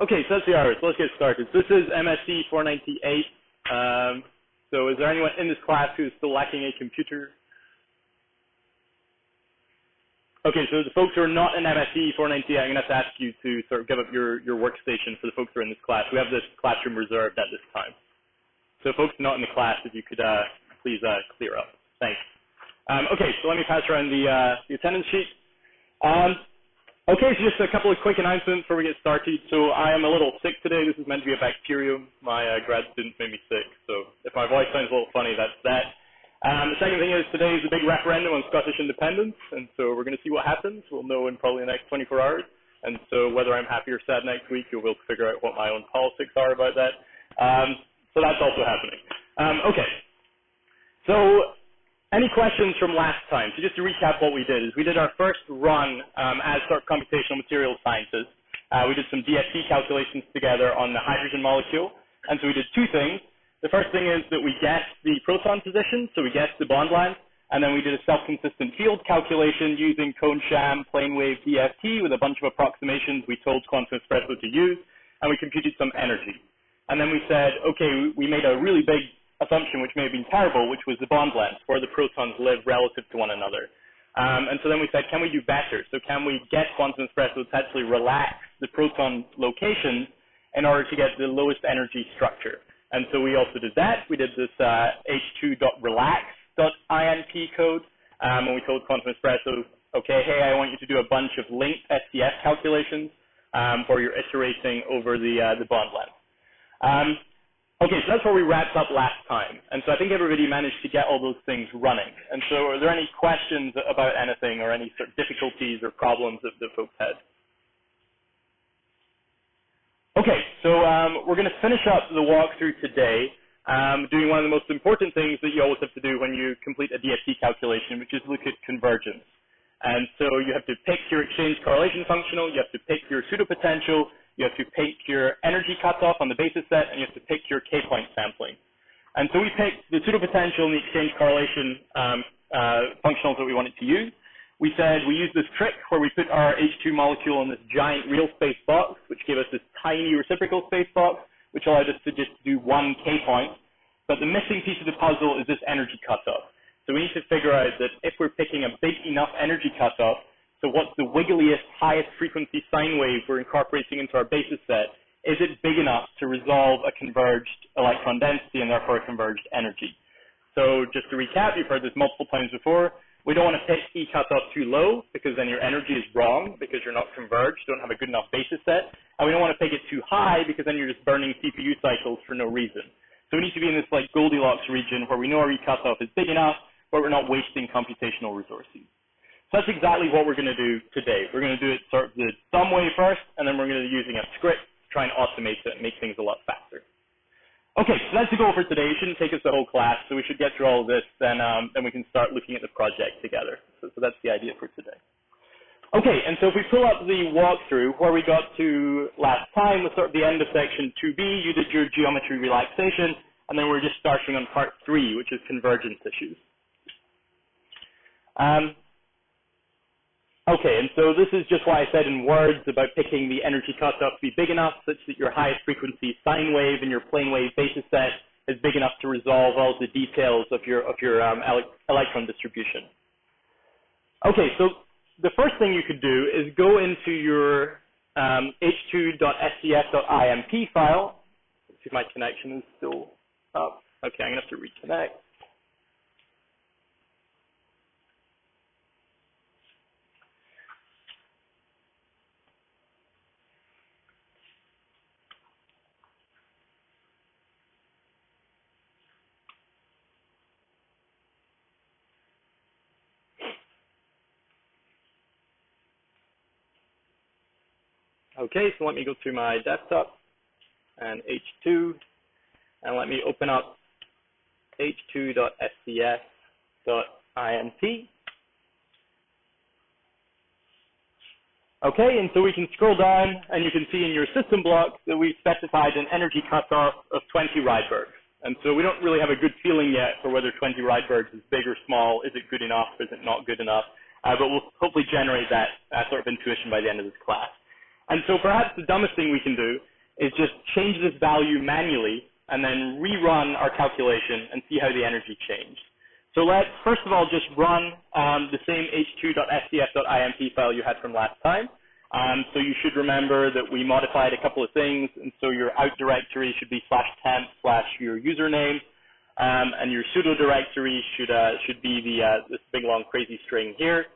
Okay, so that's the hours. Let's get started. This is MSE 498. So is there anyone in this class who's still lacking a computer? Okay, so the folks who are not in MSE 498, I'm going to have to ask you to sort of give up your workstation for the folks who are in this class. We have this classroom reserved at this time. So folks not in the class, if you could please clear up. Thanks. Okay, so let me pass around the attendance sheet. Okay, so just a couple of quick announcements before we get started. So I am a little sick today. This is meant to be a bacterium. My grad students made me sick. So if my voice sounds a little funny, that's that. The second thing is today is a big referendum on Scottish independence. And so we're going to see what happens. We'll know in probably the next 24 hours. And so whether I'm happy or sad next week, you'll be able to figure out what my own politics are about that. So that's also happening. Okay. So any questions from last time? So just to recap what we did is we did our first run as sort of computational materials scientists. We did some DFT calculations together on the hydrogen molecule. And so we did two things. The first thing is that we guessed the proton position, so we guessed the bond length. And then we did a self-consistent field calculation using cone sham plane wave DFT with a bunch of approximations we told Quantum Espresso to use. And we computed some energy. And then we said, okay, we made a really big assumption, which may have been terrible, which was the bond length, where the protons live relative to one another. And so then we said, can we do better? So can we get Quantum Espresso to actually relax the proton locations in order to get the lowest energy structure? And so we also did that. We did this h2.relax.inp code, and we told Quantum Espresso, okay, hey, I want you to do a bunch of linked STF calculations where you're iterating over the bond length. Okay, so that's where we wrapped up last time. And so I think everybody managed to get all those things running. And so are there any questions about anything or any sort of difficulties or problems that folks had? Okay, so we're going to finish up the walkthrough today doing one of the most important things that you always have to do when you complete a DFT calculation, which is look at convergence. And so you have to pick your exchange correlation functional, you have to pick your pseudopotential, you have to pick your energy cutoff on the basis set, and you have to pick your K-point sampling. And so we picked the pseudopotential and the exchange correlation functionals that we wanted to use. We said we used this trick where we put our H2 molecule in this giant real space box, which gave us this tiny reciprocal space box, which allowed us to just do one K-point. But the missing piece of the puzzle is this energy cutoff. So we need to figure out that if we're picking a big enough energy cutoff, so what's the wiggliest, highest frequency sine wave we're incorporating into our basis set? Is it big enough to resolve a converged electron density and therefore a converged energy? So just to recap, you've heard this multiple times before. We don't want to pick E cutoff too low because then your energy is wrong because you're not converged, you don't have a good enough basis set. And we don't want to pick it too high because then you're just burning CPU cycles for no reason. So we need to be in this like Goldilocks region where we know our E cutoff is big enough, but we're not wasting computational resources. So that's exactly what we're going to do today. We're going to do it sort of the dumb way first, and then we're going to be using a script to try and automate it and make things a lot faster. Okay, so that's the goal for today. It shouldn't take us the whole class, so we should get through all of this, then we can start looking at the project together. So that's the idea for today. Okay, and so if we pull up the walkthrough, where we got to last time was sort of the end of section 2B. You did your geometry relaxation, and then we're just starting on part 3, which is convergence issues. Okay, and so this is just what I said in words about picking the energy cutoff to be big enough such that your highest frequency sine wave in your plane wave basis set is big enough to resolve all the details of your electron distribution. Okay, so the first thing you could do is go into your h2.scf.imp file. Let's see if my connection is still up. Okay, I'm going to have to reconnect. Okay, so let me go to my desktop and H2, and let me open up h2.scf.imp. Okay, and so we can scroll down, and you can see in your system block that we've specified an energy cutoff of 20 Rydbergs. And so we don't really have a good feeling yet for whether 20 Rydbergs is big or small. Is it good enough? Is it not good enough? But we'll hopefully generate that sort of intuition by the end of this class. And so perhaps the dumbest thing we can do is just change this value manually and then rerun our calculation and see how the energy changed. So let's first of all just run the same h2.sdf.imp file you had from last time. So you should remember that we modified a couple of things, and so your out directory should be /temp/your username, and your sudo directory should be this big long crazy string here.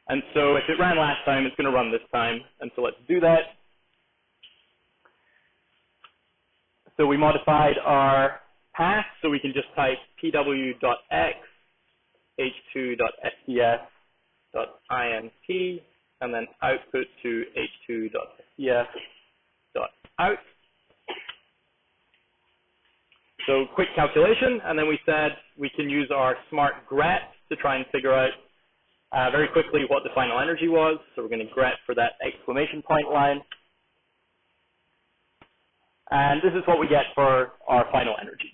And so if it ran last time, it's going to run this time, and so let's do that. So we modified our path, so we can just type pw.x h2.sdf.imp and then output to h2.sdf.out. So quick calculation, and then we said we can use our smart grep to try and figure out very quickly what the final energy was. So we're going to grep for that exclamation point line. And this is what we get for our final energy,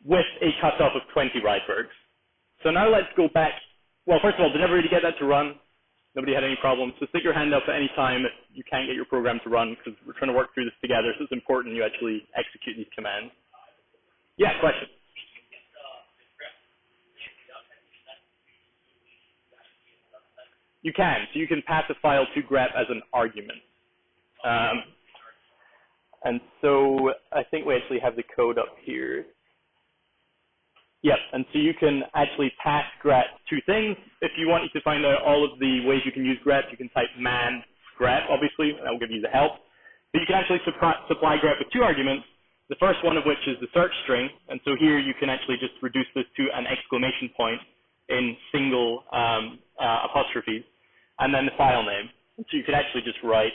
with a cutoff of 20 Rydbergs. So now let's go back. Well, first of all, did everybody get that to run? Nobody had any problems. So stick your hand up at any time if you can't get your program to run, because we're trying to work through this together, so it's important you actually execute these commands. Yeah, question? You can. So you can pass a file to grep as an argument. And so I think we actually have the code up here. Yep, and so you can actually pass grep two things. If you want to find out all of the ways you can use grep, you can type man grep, obviously, and that will give you the help. But you can actually supply grep with two arguments, the first one of which is the search string. And so here you can actually just reduce this to an exclamation point in single apostrophes, and then the file name. And so you could actually just write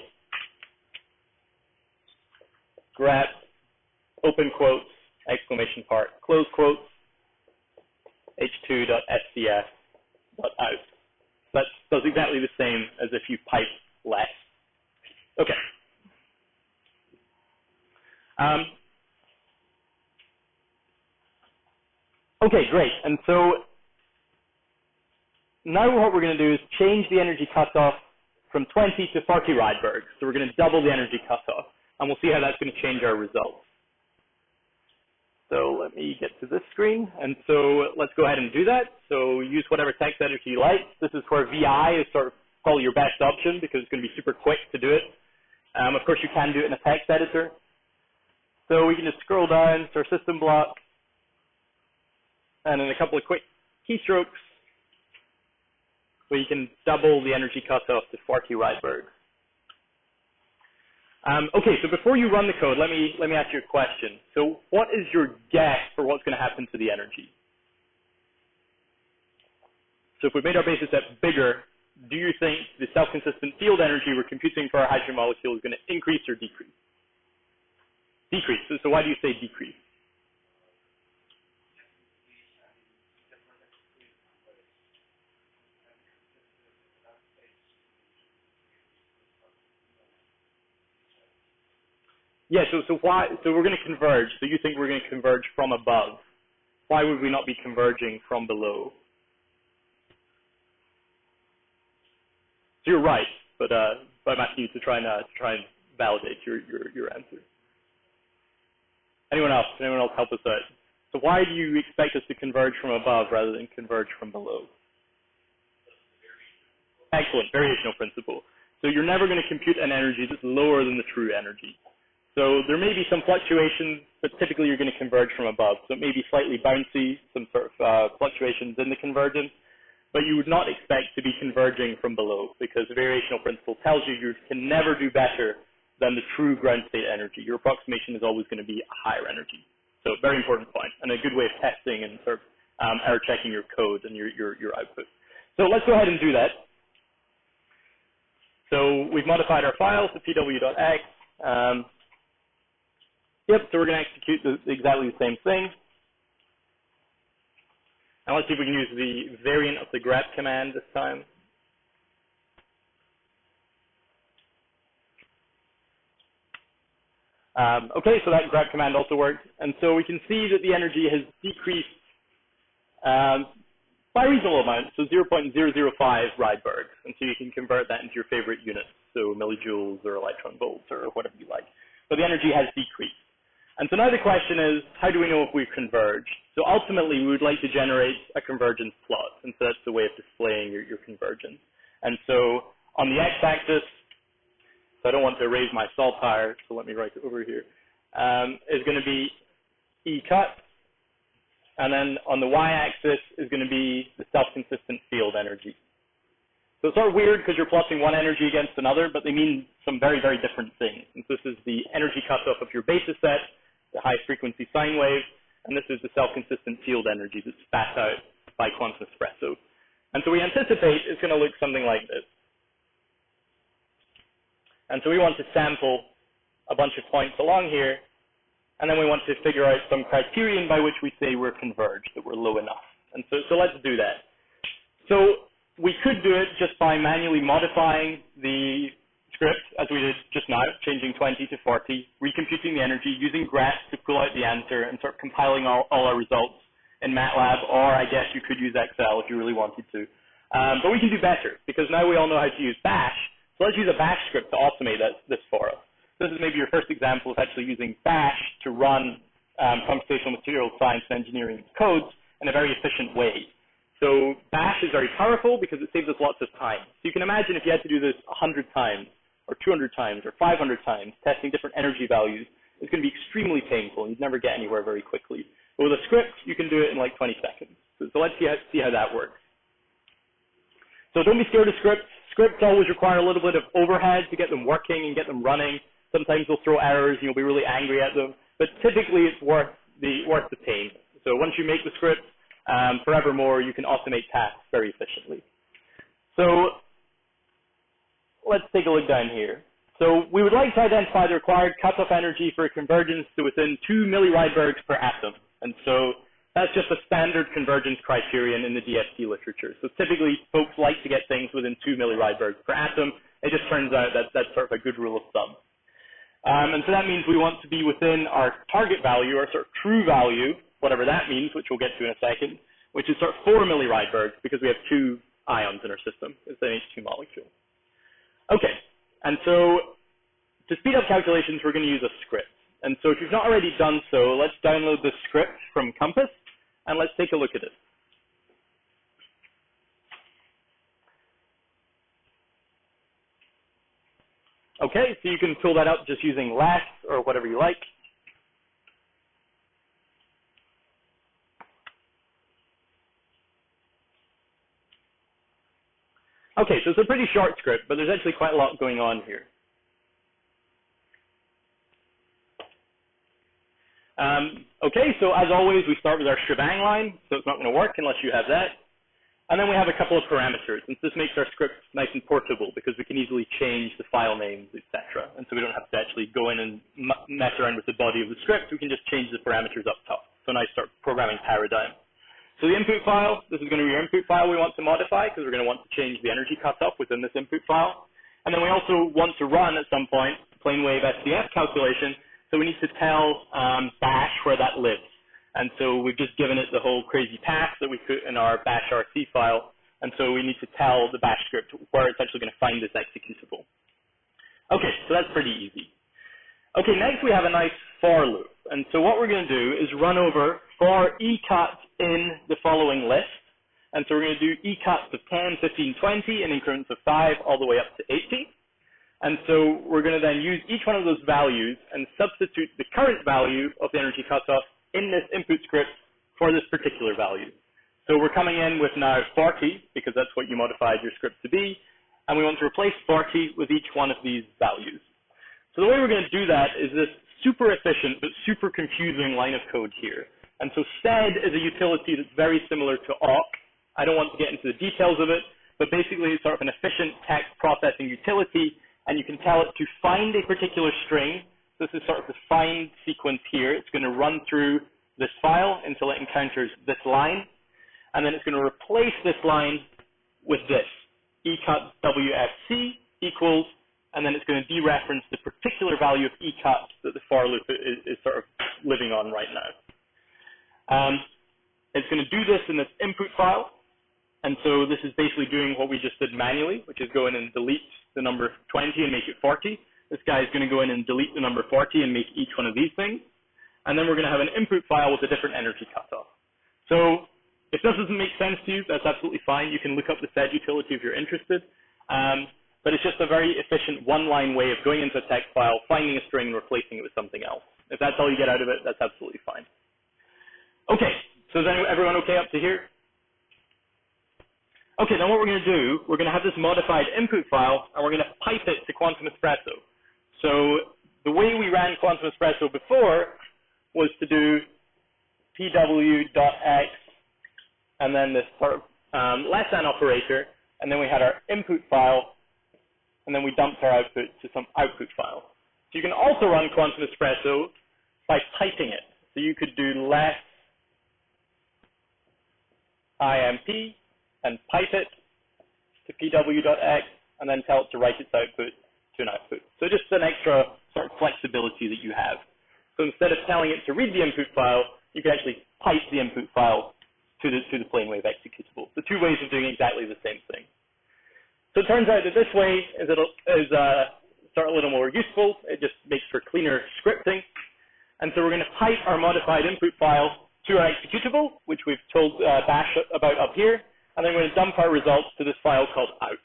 grep, open quotes, exclamation part, close quotes, h2.sdf.out. That does exactly the same as if you pipe less. Okay. Okay, great. And so now what we're going to do is change the energy cutoff from 20 to 40 Rydberg. So we're going to double the energy cutoff, and we'll see how that's going to change our results. So let me get to this screen, and so let's go ahead and do that. So use whatever text editor you like. This is where VI is sort of probably your best option because it's going to be super quick to do it. Of course, you can do it in a text editor. So we can just scroll down to our system block, and in a couple of quick keystrokes, we can double the energy cutoff to 40 Rydberg. Okay, so before you run the code, let me ask you a question. So what is your guess for what's going to happen to the energy? So if we made our basis set bigger, do you think the self-consistent field energy we're computing for our hydrogen molecule is going to increase or decrease? Decrease. So why do you say decrease? Yeah, so why? So we're going to converge. So you think we're going to converge from above? Why would we not be converging from below? So you're right, but I'm asking you to try and validate your answer. Anyone else? Anyone else help us out? So why do you expect us to converge from above rather than converge from below? Excellent, variational principle. So you're never going to compute an energy that's lower than the true energy. So there may be some fluctuations, but typically you're going to converge from above. So it may be slightly bouncy, some sort of fluctuations in the convergence, but you would not expect to be converging from below because the variational principle tells you you can never do better than the true ground state energy. Your approximation is always going to be a higher energy. So very important point and a good way of testing and sort of error checking your code and your output. So let's go ahead and do that. So we've modified our file to pw.x. Yep, so we're going to execute exactly the same thing. And let's see if we can use the variant of the grep command this time. Okay, so that grep command also worked. And so we can see that the energy has decreased by a reasonable amount, so 0.005 Rydberg, and so you can convert that into your favorite units, so millijoules or electron volts or whatever you like. But the energy has decreased. And so now the question is, how do we know if we've converged? So ultimately, we would like to generate a convergence plot, and so that's the way of displaying your convergence. And so on the x-axis, so I don't want to erase my saltire, so let me write it over here, is going to be E cut, and then on the y-axis is going to be the self-consistent field energy. So it's sort of weird because you're plotting one energy against another, but they mean some very, very different things. And this is the energy cutoff of your basis set, the high-frequency sine wave, and this is the self-consistent field energy that's spat out by quantum espresso. And so we anticipate it's going to look something like this. And so we want to sample a bunch of points along here, and then we want to figure out some criterion by which we say we're converged, that we're low enough. And so let's do that. So we could do it just by manually modifying the script, as we did just now, changing 20 to 40, recomputing the energy, using graph to pull out the answer, and sort of compiling all our results in MATLAB, or I guess you could use Excel if you really wanted to. But we can do better, because now we all know how to use bash. So let's use a bash script to automate this for us. This is maybe your first example of actually using bash to run computational materials science and engineering codes in a very efficient way. So bash is very powerful because it saves us lots of time. So you can imagine if you had to do this 100 times, or 200 times, or 500 times, testing different energy values, it's going to be extremely painful, and you'd never get anywhere very quickly. But with a script, you can do it in like 20 seconds. So let's see how that works. So don't be scared of scripts. Scripts always require a little bit of overhead to get them working and get them running. Sometimes they'll throw errors and you'll be really angry at them, but typically it's worth the pain. So once you make the script, forevermore, you can automate tasks very efficiently. So let's take a look down here. So we would like to identify the required cutoff energy for convergence to within 2 millirydbergs per atom. And so that's just a standard convergence criterion in the DFT literature. So typically, folks like to get things within 2 millirydbergs per atom. It just turns out that that's sort of a good rule of thumb. And so that means we want to be within our target value, our sort of true value, whatever that means, which we'll get to in a second, which is sort of 4 millirydbergs because we have 2 ions in our system. It's an H2 molecule. Okay, and so to speed up calculations, we're going to use a script. And so if you've not already done so, let's download the script from Compass, and let's take a look at it. Okay, so you can fill that up just using less or whatever you like. Okay, so it's a pretty short script, but there's actually quite a lot going on here. Okay, so as always, we start with our shebang line, so it's not going to work unless you have that. And then we have a couple of parameters, and this makes our script nice and portable because we can easily change the file names, etc. And so we don't have to actually go in and mess around with the body of the script. We can just change the parameters up top. So nice sort of programming paradigm. So the input file, this is going to be your input file we want to modify because we're going to want to change the energy cutoff within this input file. And then we also want to run at some point plane wave SDF calculation, so we need to tell bash where that lives. And so we've just given it the whole crazy path that we put in our bash RC file, and so we need to tell the bash script where it's actually going to find this executable. Okay, so that's pretty easy. Okay, next we have a nice for loop. And so what we're going to do is run over for e-cut in the following list. And so we're going to do e-cuts of 10, 15, 20 in increments of 5 all the way up to 80. And so we're going to then use each one of those values and substitute the current value of the energy cutoff in this input script for this particular value. So we're coming in with now 40, because that's what you modified your script to be, and we want to replace 40 with each one of these values. So the way we're going to do that is this super efficient but super confusing line of code here. And so sed is a utility that's very similar to awk. I don't want to get into the details of it, but basically it's sort of an efficient text processing utility, and you can tell it to find a particular string. This is sort of the find sequence here. It's going to run through this file until it encounters this line, and then it's going to replace this line with this, ecut WFC equals, and then it's going to dereference the particular value of ecut that the for loop is sort of living on right now. It's going to do this in this input file, And so this is basically doing what we just did manually, which is go in and delete the number 20 and make it 40. This guy is going to go in and delete the number 40 and make each one of these things. And then we're going to have an input file with a different energy cutoff. So if this doesn't make sense to you, that's absolutely fine. You can look up the sed utility if you're interested. But it's just a very efficient one-line way of going into a text file, finding a string, and replacing it with something else. If that's all you get out of it, that's absolutely fine. Okay, so is everyone okay up to here? Okay, then what we're going to do, we're going to have this modified input file, and we're going to pipe it to Quantum Espresso. So the way we ran Quantum Espresso before was to do pw.x, and then this sort of less than operator, and then we had our input file, and then we dumped our output to some output file. So you can also run Quantum Espresso by piping it. So you could do less imp, and pipe it to pw.x, and then tell it to write its output to an output. So just an extra sort of flexibility that you have. So instead of telling it to read the input file, you can actually pipe the input file to the plain wave executable. So two ways of doing exactly the same thing. So it turns out that this way is sort of a little more useful. It just makes for cleaner scripting. And so we're going to pipe our modified input file to our executable, which we've told Bash about up here. And then we're going to dump our results to this file called out.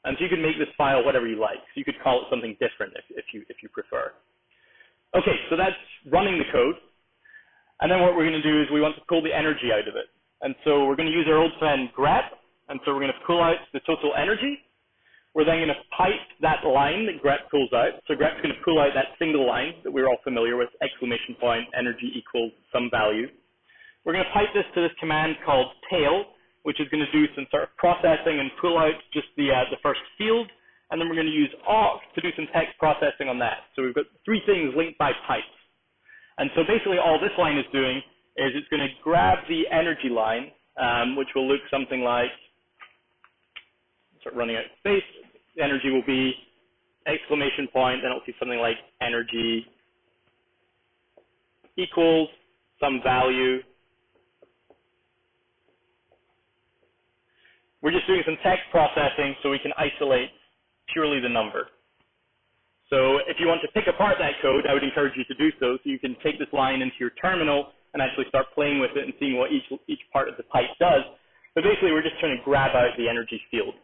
And so you can make this file whatever you like. So you could call it something different if you prefer. Okay, so that's running the code. And then what we're going to do is we want to pull the energy out of it. And so we're going to use our old friend grep. And so we're going to pull out the total energy. We're then going to pipe that line that grep pulls out. So grep's going to pull out that single line that we're all familiar with, exclamation point, energy equals some value. We're going to pipe this to this command called tail, which is going to do some sort of processing and pull out just the first field, and then we're going to use awk to do some text processing on that. So we've got three things linked by pipes. And so basically all this line is doing is it's going to grab the energy line, which will look something like, start running out of space, the energy will be exclamation point, then it'll see something like energy equals some value. We're just doing some text processing so we can isolate purely the number. So if you want to pick apart that code, I would encourage you to do so you can take this line into your terminal and actually start playing with it and seeing what each part of the pipe does. But basically, we're just trying to grab out the energy field.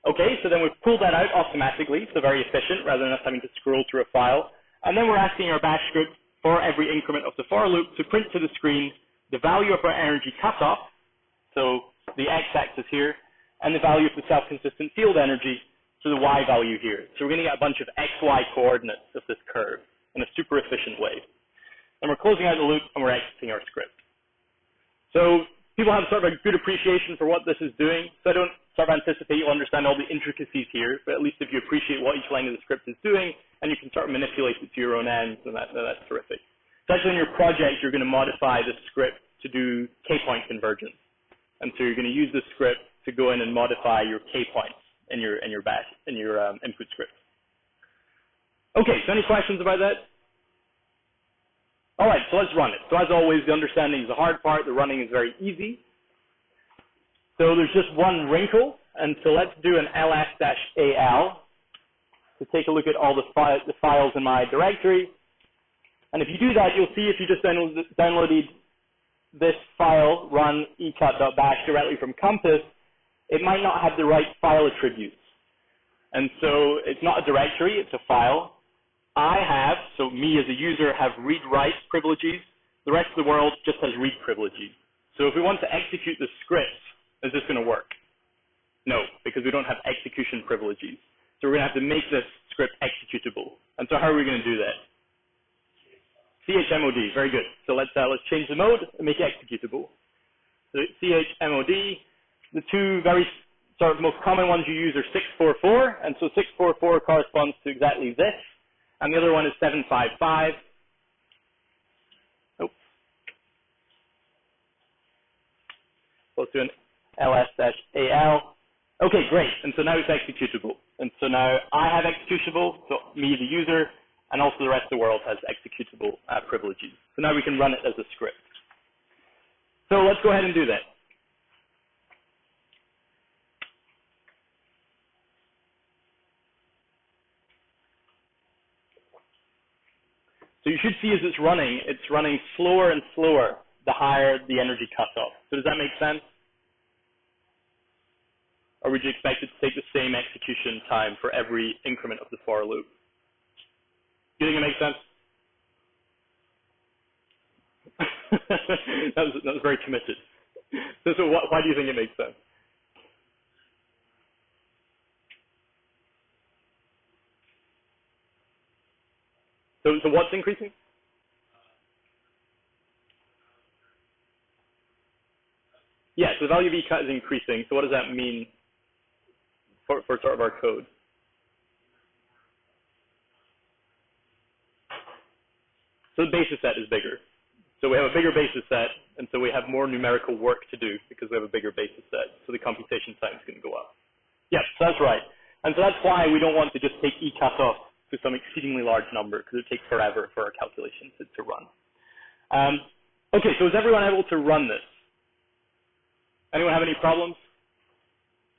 Okay, so then we've pulled that out automatically, so very efficient, rather than us having to scroll through a file. And then we're asking our bash script for every increment of the for loop to print to the screen the value of our energy cutoff, so the x-axis here, and the value of the self-consistent field energy to the y value here. So we're going to get a bunch of xy coordinates of this curve in a super efficient way. And we're closing out the loop, and we're exiting our script. So people have sort of a good appreciation for what this is doing. So I don't sort of anticipate you'll understand all the intricacies here, but at least if you appreciate what each line of the script is doing, and you can sort of manipulate it to your own ends, then that's terrific. So actually in your project, you're going to modify the script to do k-point convergence. And so you're going to use this script to go in and modify your k-points in your input script. Okay, so any questions about that? All right, so let's run it. So as always, the understanding is the hard part. The running is very easy. So there's just one wrinkle, and so let's do an ls-al to take a look at all the files in my directory. And if you do that, you'll see if you just downloaded this file, run ecut.bash directly from Compass, it might not have the right file attributes. And so it's not a directory, it's a file. I have, so me as a user, have read-write privileges. The rest of the world just has read privileges. So if we want to execute the script, is this going to work? No, because we don't have execution privileges. So we're going to have to make this script executable. And so how are we going to do that? chmod, very good. So let's change the mode and make it executable. So chmod, the two very sort of most common ones you use are 644, and so 644 corresponds to exactly this, and the other one is 755. Nope. Let's do an ls-al. Okay, great. And so now it's executable. And so now I have executable, so me, the user, and also the rest of the world has executable privileges. So now we can run it as a script. So let's go ahead and do that. So you should see as it's running slower and slower the higher the energy cutoff. So does that make sense? Or would you expect it to take the same execution time for every increment of the for loop? Do you think it makes sense? that was very committed. So why do you think it makes sense? So what's increasing? Yeah, so the value of E cut is increasing. So what does that mean for sort of our code? So the basis set is bigger. So we have a bigger basis set, and so we have more numerical work to do because we have a bigger basis set. So the computation time is going to go up. Yes, that's right. And so that's why we don't want to just take E cut off to some exceedingly large number, because it takes forever for our calculation to run. Okay, so is everyone able to run this? Anyone have any problems?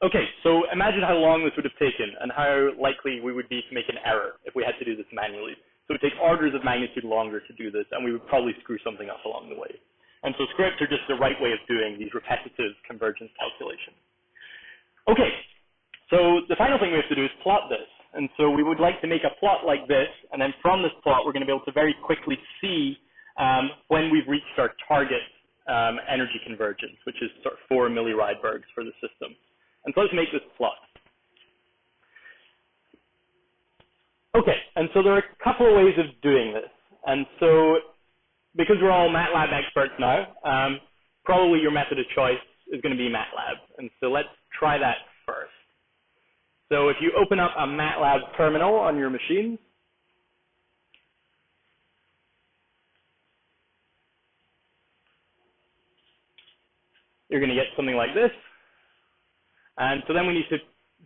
Okay, so imagine how long this would have taken and how likely we would be to make an error if we had to do this manually. So it would take orders of magnitude longer to do this, and we would probably screw something up along the way. And so scripts are just the right way of doing these repetitive convergence calculations. Okay, so the final thing we have to do is plot this. And so we would like to make a plot like this, and then from this plot, we're going to be able to very quickly see when we've reached our target energy convergence, which is sort of 4 millirydbergs for the system. And so let's make this plot. Okay, and so there are a couple of ways of doing this. And so because we're all MATLAB experts now, probably your method of choice is going to be MATLAB. And so let's try that first. So if you open up a MATLAB terminal on your machine, you're going to get something like this. And so then we need to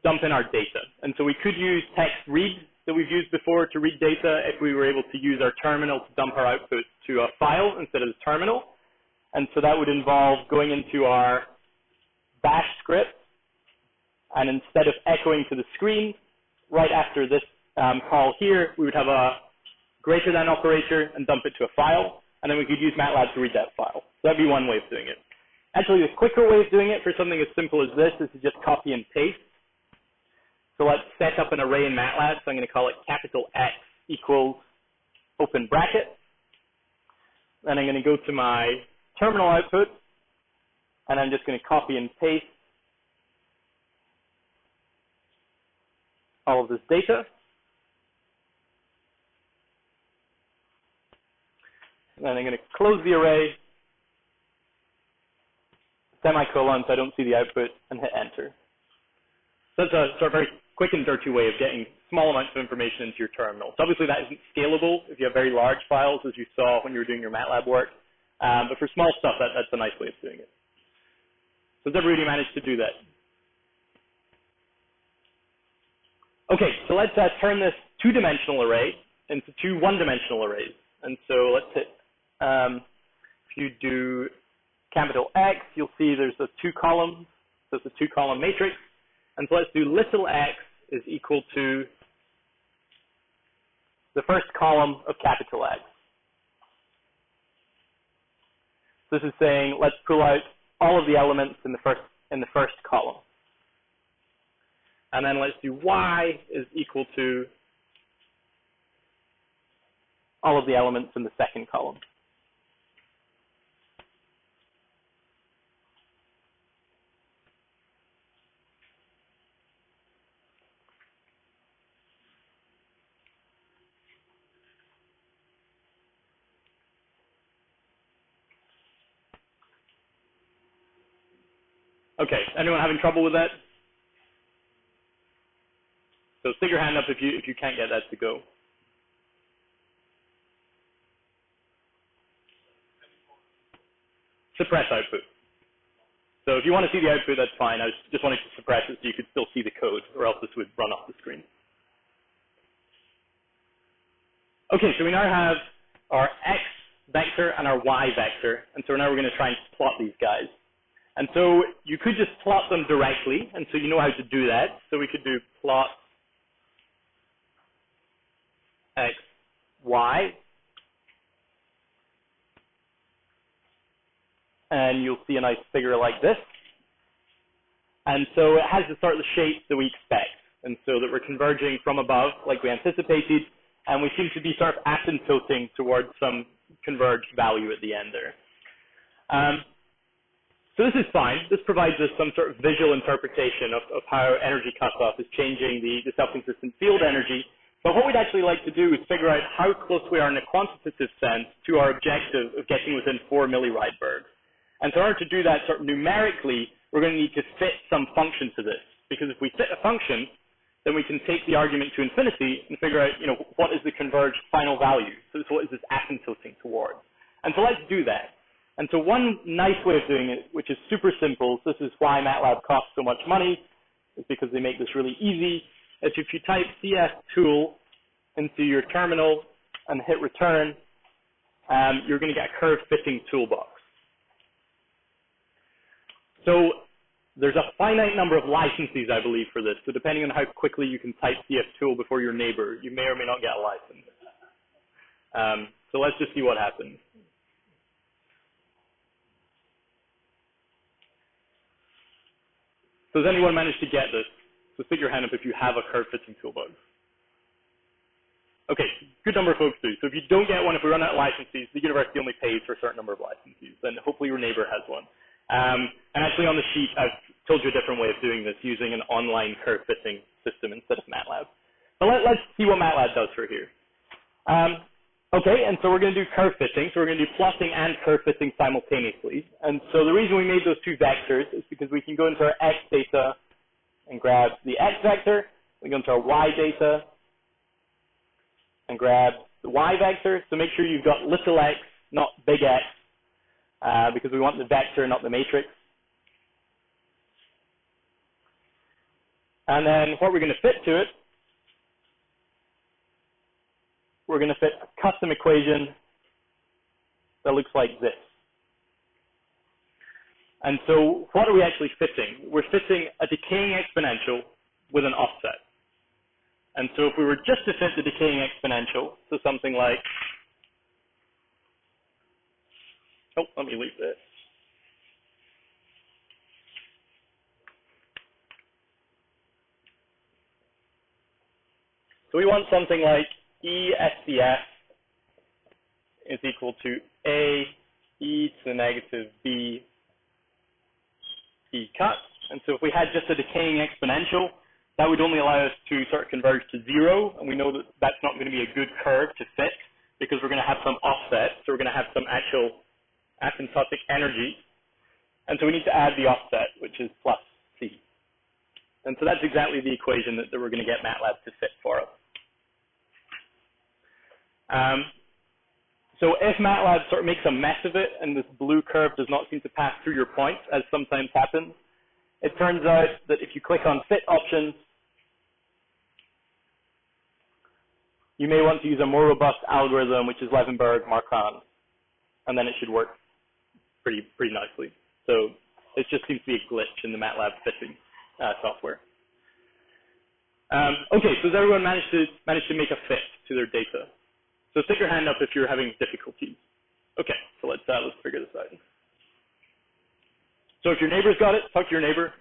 dump in our data. And so we could use text read that we've used before to read data if we were able to use our terminal to dump our output to a file instead of the terminal. And so that would involve going into our bash script, and instead of echoing to the screen, right after this call here, we would have a greater than operator and dump it to a file, and then we could use MATLAB to read that file. So that'd be one way of doing it. Actually, the quicker way of doing it for something as simple as this is to just copy and paste. So let's set up an array in MATLAB. So I'm going to call it capital X equals open bracket. Then I'm going to go to my terminal output, and I'm just going to copy and paste all of this data. And then I'm going to close the array, semicolon so I don't see the output, and hit enter. So that's a sort of very quick and dirty way of getting small amounts of information into your terminal. So obviously that isn't scalable if you have very large files, as you saw when you were doing your MATLAB work. But for small stuff, that's a nice way of doing it. So has everybody managed to do that? Okay, so let's turn this two-dimensional array into two one-dimensional arrays. And so let's hit, if you do capital X, you'll see there's the two columns. So it's a two-column matrix. And so let's do little x is equal to the first column of capital X. So this is saying let's pull out all of the elements in the first column. And then let's do y is equal to all of the elements in the second column. Okay, anyone having trouble with that? So stick your hand up if you can't get that to go. Suppress output. So if you want to see the output, that's fine. I just wanted to suppress it so you could still see the code, or else this would run off the screen. Okay, so we now have our x vector and our y vector, and so now we're going to try and plot these guys. And so you could just plot them directly, and so you know how to do that. So we could do plot x, y, and you'll see a nice figure like this. And so it has the sort of the shape that we expect, and so that we're converging from above like we anticipated, and we seem to be sort of asymptoting towards some converged value at the end there. So this is fine. This provides us some sort of visual interpretation of how energy cutoff is changing the self-consistent field energy. But what we'd actually like to do is figure out how close we are in a quantitative sense to our objective of getting within 4 millirieberg. And so in order to do that sort of numerically, we're going to need to fit some function to this. Because if we fit a function, then we can take the argument to infinity and figure out, what is the converged final value? So what is this asymptoting towards? And so let's do that. And so one nice way of doing it, which is super simple, this is why MATLAB costs so much money, is because they make this really easy, is if you type cftool into your terminal and hit return, you're going to get a curve fitting toolbox. So there's a finite number of licenses, I believe, for this. So depending on how quickly you can type cftool before your neighbor, you may or may not get a license. So let's just see what happens. So has anyone managed to get this? So stick your hand up if you have a curve fitting toolbox. Okay, good number of folks do. So if you don't get one, if we run out of licenses, the university only pays for a certain number of licenses. Then hopefully your neighbor has one. And actually on the sheet, I've told you a different way of doing this, using an online curve fitting system instead of MATLAB. But let's see what MATLAB does for here. Okay, and so we're going to do curve fitting. So we're going to do plotting and curve fitting simultaneously. And so the reason we made those two vectors is because we can go into our x data and grab the x vector. We go into our y data and grab the y vector. So make sure you've got little x, not big X, because we want the vector, not the matrix. And then what we're going to fit to it, we're going to fit a custom equation that looks like this. And so what are we actually fitting? We're fitting a decaying exponential with an offset. And so if we were just to fit the decaying exponential, so something like, let me leave this. So we want something like E SCF is equal to A e to the negative B E cut. And so if we had just a decaying exponential, that would only allow us to sort of converge to 0. And we know that that's not going to be a good curve to fit because we're going to have some offset. So we're going to have some actual asymptotic energy. And so we need to add the offset, which is plus C. And so that's exactly the equation that we're going to get MATLAB to fit for us. So if MATLAB sort of makes a mess of it and this blue curve does not seem to pass through your point, as sometimes happens, it turns out that if you click on fit options, you may want to use a more robust algorithm, which is Levenberg-Marquand, and then it should work pretty nicely. So it just seems to be a glitch in the MATLAB fitting software. Okay, so has everyone managed to make a fit to their data? So stick your hand up if you're having difficulties. Okay, so let's figure this out. So if your neighbor's got it, talk to your neighbor.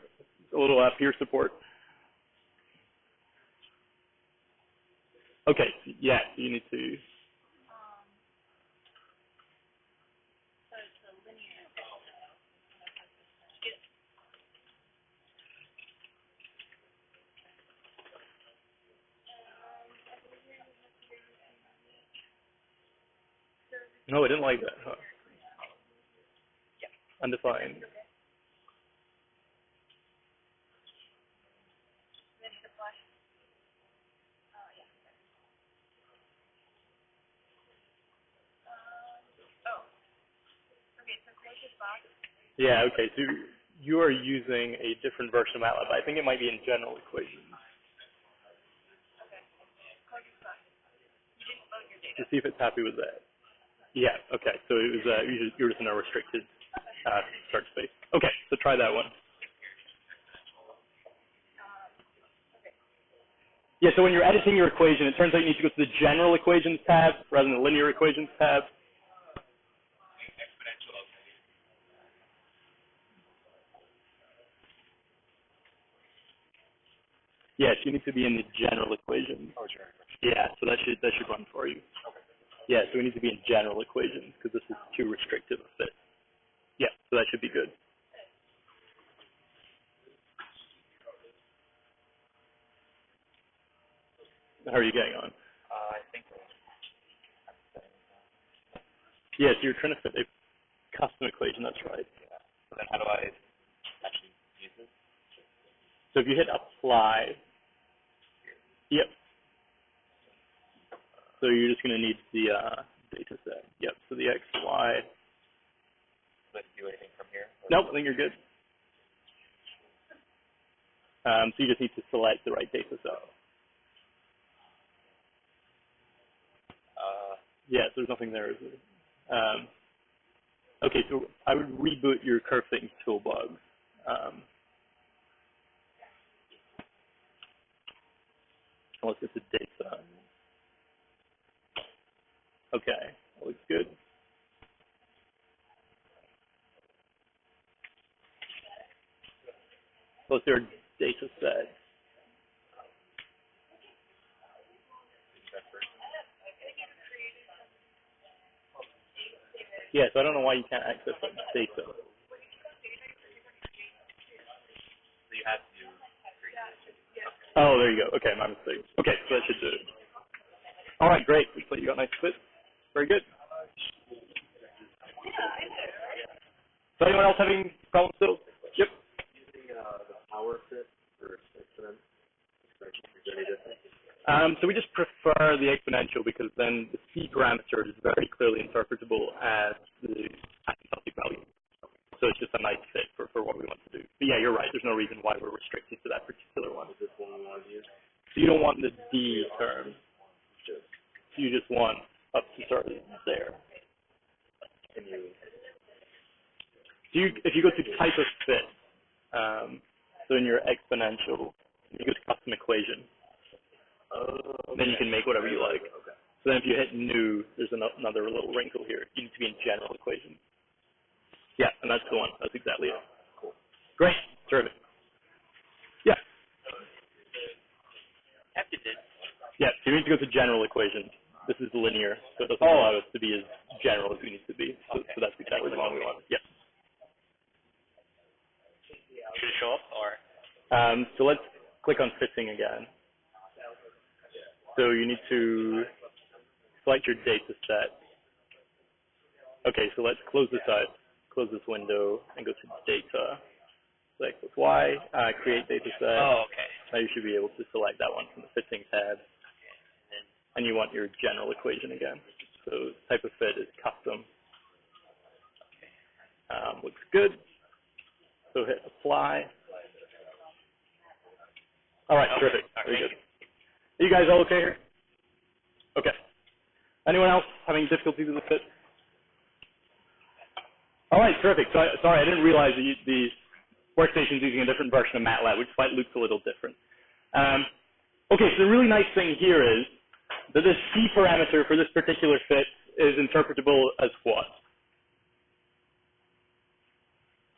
A little peer support. Okay, yeah, you need to. So it's a linear. No, I didn't like that. Huh? Undefined. Yeah, okay, so you are using a different version of MATLAB. I think it might be in general equations. To see if it's happy with that. Yeah, okay, so it was, you're just in a restricted search space. Okay, so try that one. Yeah, so when you're editing your equation, it turns out you need to go to the general equations tab rather than the linear equations tab. Yes, you need to be in the general equation. Oh, sure. Yeah, so that should run for you. Okay. Yeah, so we need to be in general equations because this is too restrictive a fit. Yeah, so that should be good. How are you getting on? I think so. Yes, you're trying to fit a custom equation, that's right. Yeah. So then how do I actually use this? So if you hit apply, yep. So you're just going to need the data set. Yep, so the X, Y. Do I do anything from here? Nope, I think you're good. So you just need to select the right data set. Yes, there's nothing there, is there? Okay, so I would reboot your curve fitting toolbox. Unless it's a data. Okay, that looks good. So let's do our data set. Yeah, so I don't know why you can't access that data. So you have to do Oh, there you go. Okay, my mistake. Okay, so that should do it. All right, great. Looks like you got a nice fit. Very good. So anyone else having problems still? Yep. using the power fit for exponent expression. Is there any difference? So we just prefer the exponential because then the C parameter is very clearly interpretable as the asymptotic value. So it's just a nice fit for what we want to do. But yeah, you're right. There's no reason why we're restricted to that particular one. Is this one we want to use? So you don't want the D term. You just want up to sort of there. Can you? If you go to type of fit, so in your exponential, you go to custom equation. Okay. Then you can make whatever you like. Okay. So then if you hit new, there's another little wrinkle here. You need to be in general equation. Yeah, and that's the one. That's exactly it. Cool. Great. Terrific. Yeah. Yeah, so you need to go to general equation. This is linear, so it doesn't allow us to be as general as we need to be. So that's exactly the one we want. Yeah. Should it show up or? So let's click on fitting again. So you need to select your data set. Okay, so let's close this out, close this window, and go to data. Select with Y, create data set. Oh, okay. Now you should be able to select that one from the fitting tab. And you want your general equation again. So type of fit is custom. Looks good. So hit apply. All right, terrific. Very good. Are you guys all okay here? Okay. Anyone else having difficulties with the fit? All right, terrific. So sorry, I didn't realize that the workstation's using a different version of MATLAB, which might look a little different. Okay, so the really nice thing here is that this C parameter for this particular fit is interpretable as what?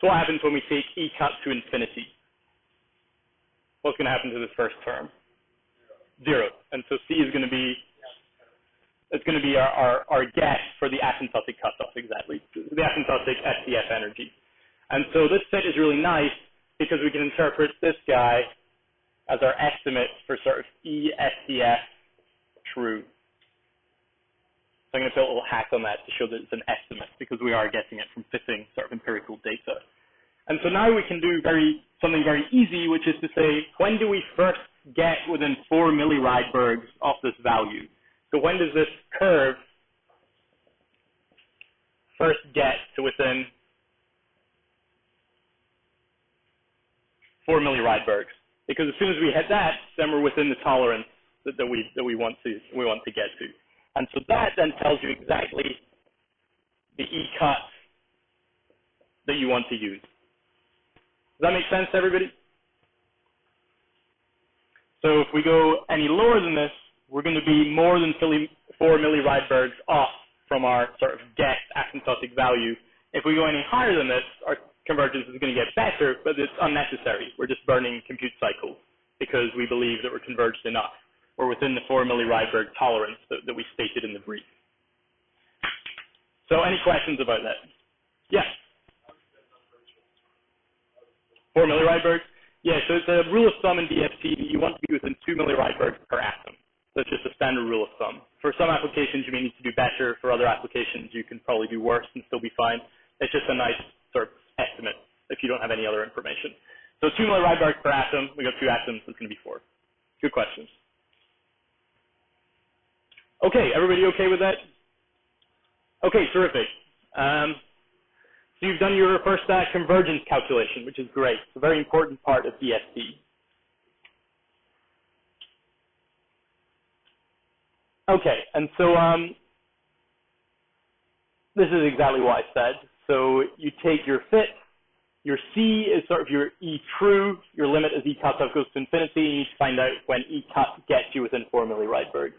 So what happens when we take E cut to infinity? What's going to happen to this first term? 0. And so C is going to be, it's going to be our guess for the asymptotic cutoff, exactly, the asymptotic SDF energy. And so this fit is really nice because we can interpret this guy as our estimate for sort of E SDF true. So I'm going to put a little hack on that to show that it's an estimate because we are getting it from fitting sort of empirical data. And so now we can do something very easy, which is to say, when do we first get within 4 millirydbergs of this value? So when does this curve first get to within 4 millirydbergs? Because as soon as we hit that, then we're within the tolerance that we want to get to. And so that then tells you exactly the E cut that you want to use. Does that make sense to everybody? So if we go any lower than this, we're going to be more than 4 millirydbergs off from our sort of guessed asymptotic value. If we go any higher than this, our convergence is going to get better, but it's unnecessary. We're just burning compute cycles. because we believe that we're converged enough. We're within the 4 millirieberg tolerance that we stated in the brief. So any questions about that? Yeah. 4 millirieberg? Yeah, so it's a rule of thumb in DFT that you want to be within 2 millirieberg per atom. That's just a standard rule of thumb. For some applications, you may need to do better. For other applications, you can probably do worse and still be fine. It's just a nice sort of estimate if you don't have any other information. So 2 millirieberg per atom, we got 2 atoms, it's going to be 4. Good questions. Okay, everybody okay with that? Okay, terrific. So you've done your first convergence calculation, which is great. It's a very important part of DFT. Okay, and so this is exactly what I said. So you take your fit, your C is sort of your E true, your limit as E cutoff goes to infinity, and you need to find out when E cut gets you within 4 millirieberg.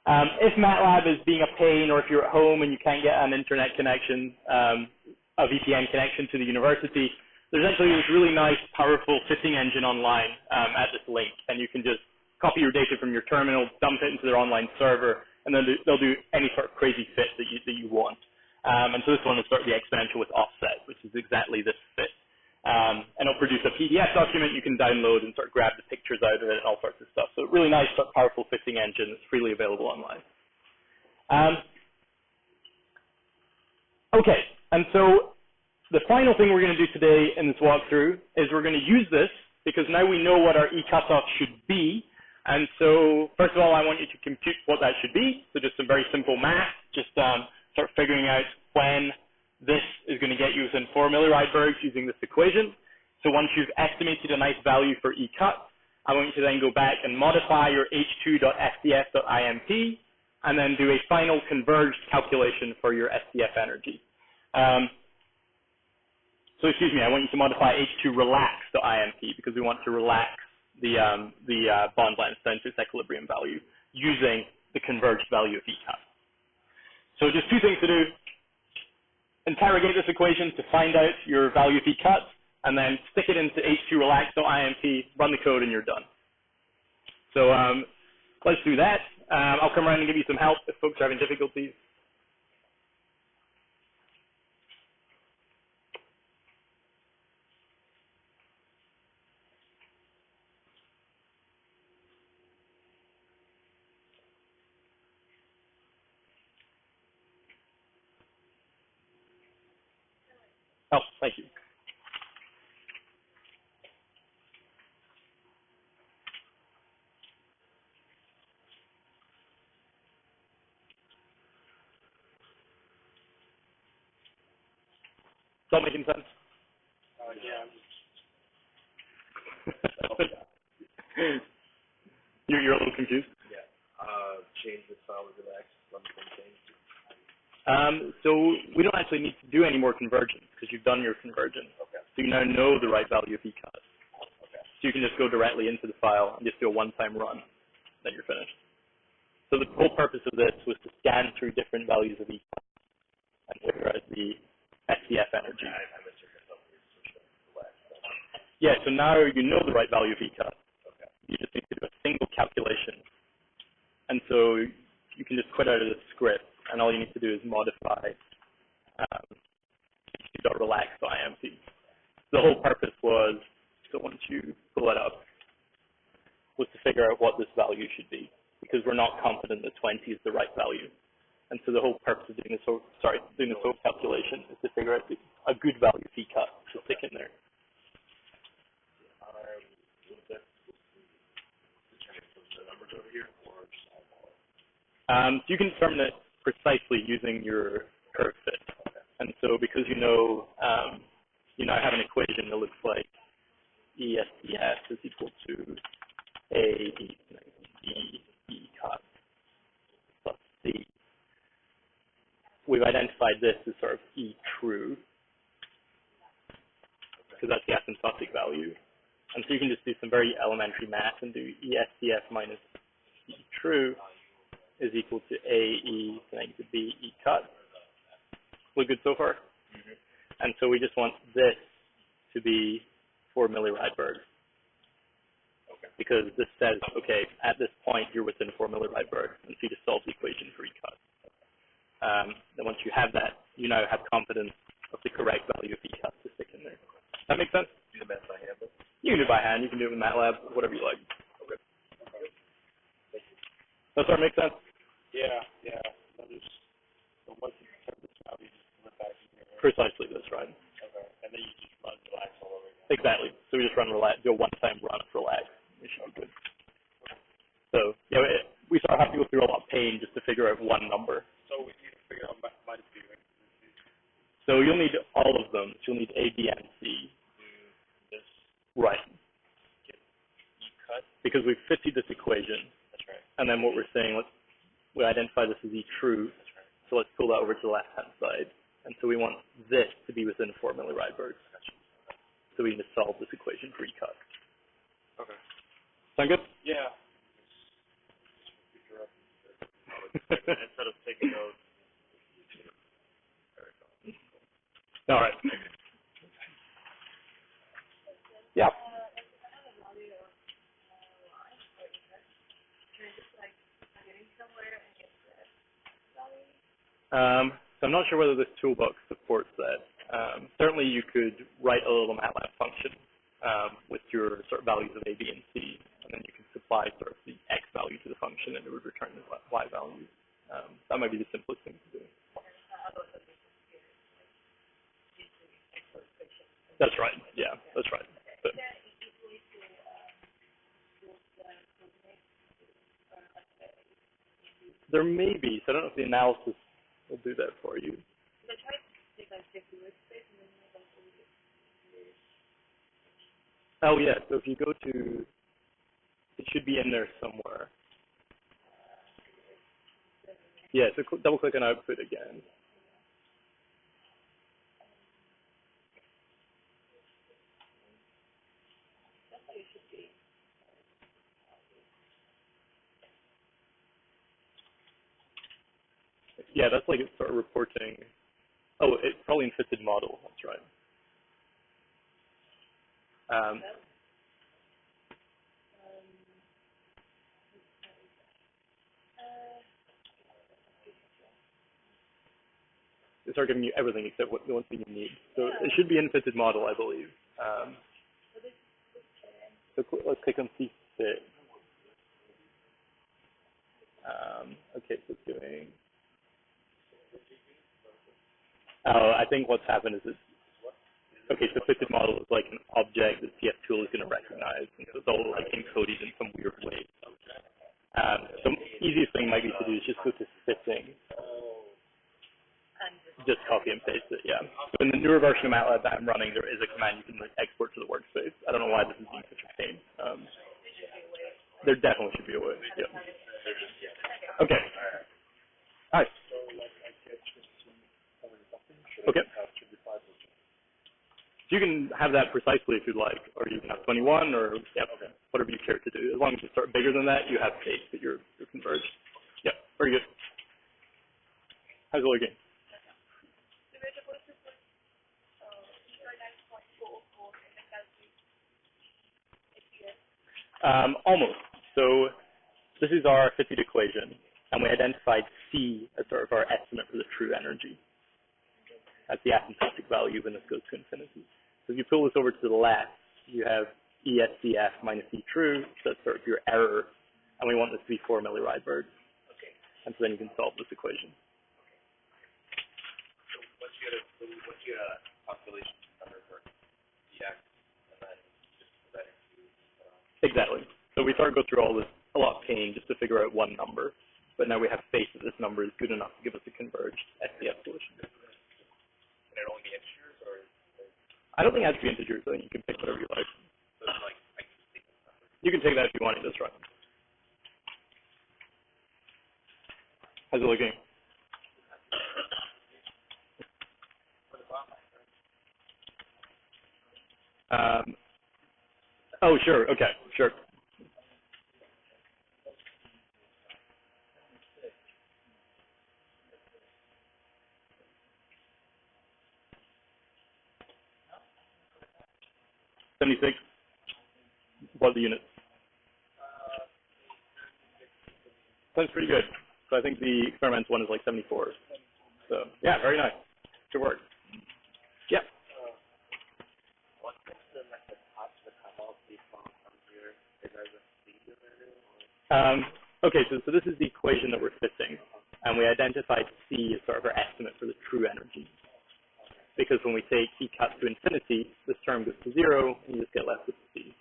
If MATLAB is being a pain, or if you're at home and you can't get an internet connection, a VPN connection to the university, there's actually this really nice, powerful fitting engine online at this link, and you can just copy your data from your terminal, dump it into their online server, and then they'll do any sort of crazy fit that you want. And so this one is sort of the exponential with offset, which is exactly this fit. And it'll produce a PDF document you can download and sort of grab the pictures out of it and all sorts of stuff. So really nice, sort of powerful fitting engine that's freely available online. Okay, and so the final thing we're going to do today in this walkthrough is we're going to use this because now we know what our E cutoff should be. And so first of all, I want you to compute what that should be. So just some very simple math, just start figuring out when this is going to get you within 4 milliriebergs using this equation. So once you've estimated a nice value for E cut, I want you to then go back and modify your h2.sdf.imp and then do a final converged calculation for your SDF energy. So excuse me, I want you to modify h2relax.imp because we want to relax the bond length down to its equilibrium value using the converged value of E cut. So just two things to do. Interrogate this equation to find out your value of E cut, and then stick it into h2relax.imp, run the code, and you're done. So let's do that. I'll come around and give you some help if folks are having difficulties. Oh, thank you. Is that making sense? Yeah. You're a little confused? Yeah. Change the style of relax. Run the thing. So we don't actually need to do any more convergence because you've done your convergence. Okay. So you now know the right value of E cut. Okay. So you can just go directly into the file and just do a one-time run. Then you're finished. So the whole purpose of this was to scan through different values of E cut and figure out the SDF energy. I missed myself. Relax. Yeah, so now you know the right value of E cut. Okay. You just need to do a single calculation. And so you can just quit out of the script, and all you need to do is modify h2.relax.imp. The whole purpose was, so once you pull it up, was to figure out what this value should be, because we're not confident that 20 is the right value. And so the whole purpose of doing this whole, calculation is to figure out a good value of E cut to stick in there. The numbers over here, or just You can determine it precisely using your curve fit. And so because you know I have an equation that looks like ESDF is equal to A E cut plus C. We've identified this as sort of E true, because that's the asymptotic value. And so you can just do some very elementary math and do ESDF minus E true is equal to AE connected to B E cut. Look good so far? Mm-hmm. And so we just want this to be 4 millirieberg. Okay. because this says, okay, at this point you're within 4 millirieberg, and so you just solve the equation for each cut. Then once you have that, you now have confidence of the correct value of each cut to stick in there. That makes sense? Do the math by hand. You can do it by hand, you can do it with MATLAB, whatever you like. Okay. Does that make sense? Yeah. So once you have this value, you just flip back in here. Precisely, that's right. Okay. And then you just run relax all over again. Exactly. So we just do a one-time run of relax. It should be good. So, we sort of have to go through a lot of pain just to figure out one number. So we need to figure out minus B, right? So you'll need all of them. So you'll need A, B, and C. This. Right. You cut. Because we've 50 this equation. That's right. And then what we're saying, we identify this as E true. That's right. So let's pull that over to the left-hand side. And so we want this to be within 4 millirieberg. So we need to solve this equation for E cut. Okay. Sound good? Yeah. Instead of taking notes. All right. Yeah. So I'm not sure whether this toolbox supports that. Certainly you could write a little MATLAB function with your sort of values of A, B, and C, and then you can supply sort of the X value to the function and it would return the Y value. That might be the simplest thing to do. That's right. Yeah, that's right. But there may be, so I don't know if the analysis will do that for you. Oh yeah, so if you go to, it should be in there somewhere. Yeah, so double click on output again. Yeah, that's like it's sort of reporting. Oh, it's probably in fitted model. That's right. It's sort of giving you everything except the one thing you need. So it should be in fitted model, I believe. So let's click on see fit. Okay, so it's doing. I think what's happened is okay, so fitted model is like an object that CF tool is going to recognize, and so it's all like encoded in some weird way. So easiest thing might be to do is just go to fitting, just copy and paste it. Yeah. So in the newer version of MATLAB that I'm running, there is a command you can like export to the workspace. I don't know why this is being such a pain. There definitely should be a way. Yeah. Okay. All right. Okay. You can have that precisely if you'd like, or you can have 21, or whatever you care to do. As long as you start bigger than that, you have faith that you're converged. Yeah, very good. How's it looking? Almost. So this is our fitted equation, and we identified C as sort of our estimate for the true energy. That's the asymptotic value when this goes to infinity. So if you pull this over to the left, you have ESCF minus E true, so that's sort of your error, and we want this to be 4 millirieberg. Okay. And so then you can solve this equation. So once you get a population number for dx, and then just put that into Exactly. So we sort of go through all this, a lot of pain just to figure out one number, but now we have faith that this number is good enough to give us a converged SCF solution. Can it only be integers, or? I don't think it has to be integers. I think you can pick whatever you like. So it's like, I can take this number. You can take that if you want it. That's right. How's it looking? Oh, sure. Okay, sure. $76. What are the units? Sounds pretty good. So I think the experimental one is like 74. So yeah, very nice. Good work. Yeah. What is the method of the cutoff from here? Is there a speed limit? Okay, so this is the equation that we're fitting, and we identified C as sort of our estimate for the true energy. Because when we take E cut to infinity, this term goes to 0, and you just get left with C.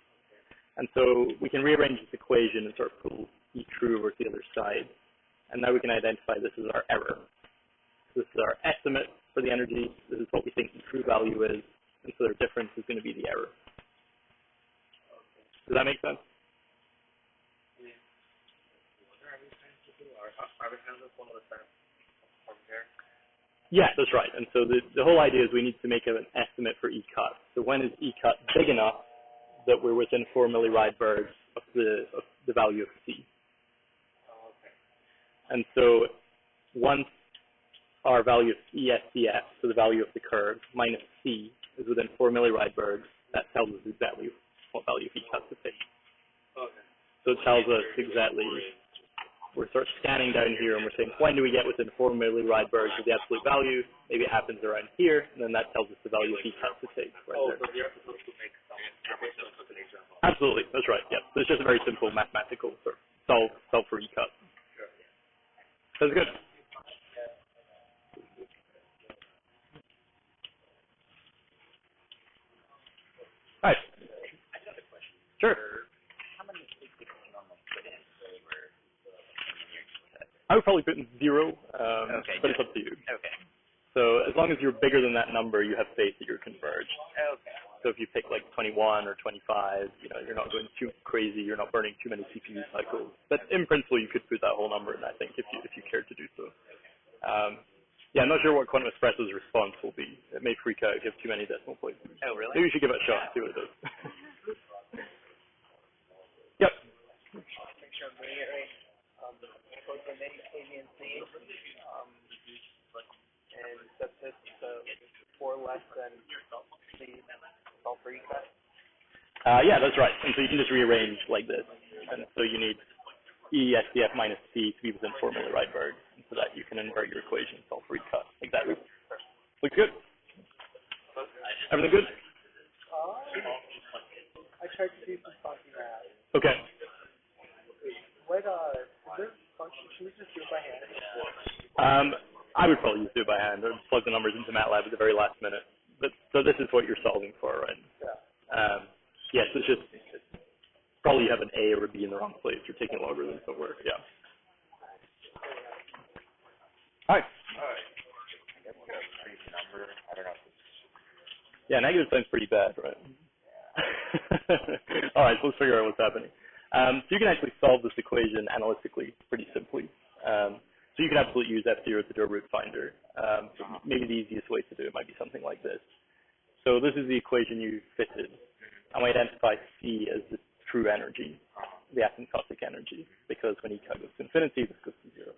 And so we can rearrange this equation and sort of pull E true over to the other side. And now we can identify this as our error. So this is our estimate for the energy. This is what we think the true value is. And so their difference is going to be the error. Does that make sense? Yeah, that's right. And so the whole idea is we need to make an estimate for E cut. So when is E cut big enough that we're within 4 millirad-bergs of the value of C? And so once our value of ESCF, so the value of the curve, minus C, is within 4 millirad-bergs, that tells us exactly what value of E cut to take. So it tells us exactly, we're sort of scanning down here and we're saying, when do we get within 4 millirad-bergs of the absolute value? Maybe it happens around here, and then that tells us the value of E cut to take right there. So you're supposed to make some example. Absolutely, that's right, yeah. So it's just a very simple mathematical sort of solve for E cut. Sounds good. All right. I got a question. Sure. How many do you normally put in? I would probably put in 0, Okay, but it's up to you. Okay. So as long as you're bigger than that number, you have faith that you're converged. Okay. So if you pick like 21 or 25, you're not going too crazy. You're not burning too many CPU cycles. But in principle, you could put that whole number in, I think, if you cared to do so. Yeah, I'm not sure what quantum espresso's response will be. It may freak out if you have too many decimal places. Oh, really? Maybe you should give it a shot and see what it does. Yep. And set this to 4 less than the solve for E cut? Yeah, that's right. And so you can just rearrange like this. And so you need ESCF minus C to be within 4 millirad-bergs, so that you can invert your equation and solve for E cut. Exactly. Looks good. Everything good? I tried to do some funky math. Okay. What, is there a function? Should we just do it by hand? I would probably just do it by hand or just plug the numbers into MATLAB at the very last minute. But so this is what you're solving for, right? Yeah. Yes, it's just probably you have an A or a B in the wrong place. You're taking logarithms at work. Yeah. All right. Number, I don't know. Yeah, negative sounds pretty bad, right? All right, so let's figure out what's happening. So you can actually solve this equation analytically pretty simply. So you can absolutely use F0 to do a root finder. Maybe the easiest way to do it might be something like this. So this is the equation you fitted. And we identify C as the true energy, the asymptotic energy, because when E cut goes to infinity, this goes to 0.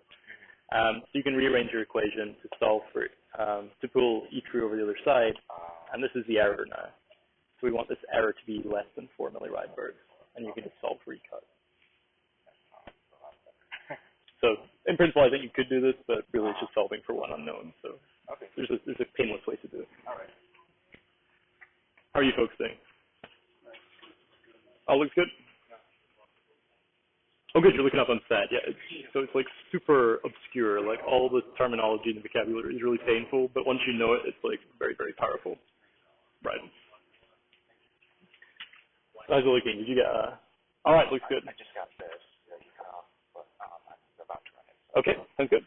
So you can rearrange your equation to solve for to pull E true over the other side, and this is the error now. So we want this error to be less than 4 millirad-bergs, and you can just solve for E cut. So in principle, I think you could do this, but really it's just solving for one unknown. So there's a painless way to do it. All right. How are you folks doing? All looks good? Oh, good. You're looking up on SAT. Yeah. So it's like super obscure. Like all the terminology and the vocabulary is really painful, but once you know it, it's like very, very powerful. Right. How's it looking? Did you get? All right. Looks good. I just got this. But I'm about to run it. Okay. Sounds good.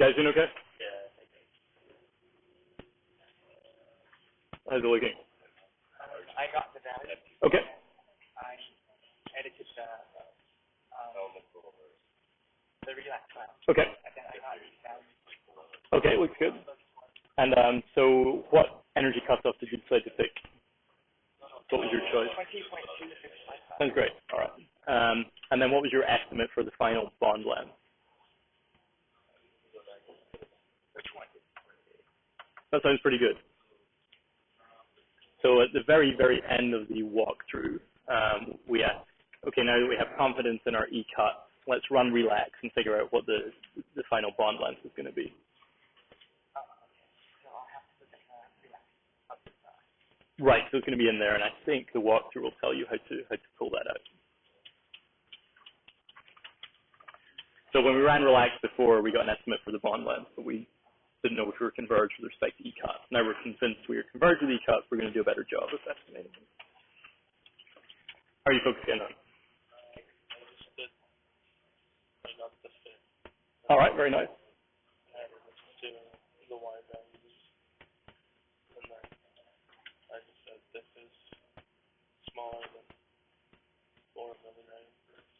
You guys doing okay? How's it looking? I got the data. Okay. I edited the relax file. Okay. And then I got it down. Okay. Looks good. And so what energy cutoff did you decide to pick? What was your choice? 20.2655. Sounds great. All right. And then what was your estimate for the final bond length? That sounds pretty good. So at the very, very end of the walkthrough, we ask, okay, now that we have confidence in our E-cut, let's run relax and figure out what the final bond length is going to be. Right, so it's going to be in there, and I think the walkthrough will tell you how to pull that out. So when we ran relax before, we got an estimate for the bond length, but we didn't know if we were converged with respect to E-cut. Now we're convinced we are converged with E-cut, we're going to do a better job of estimating. How are you focusing on? All right, very nice.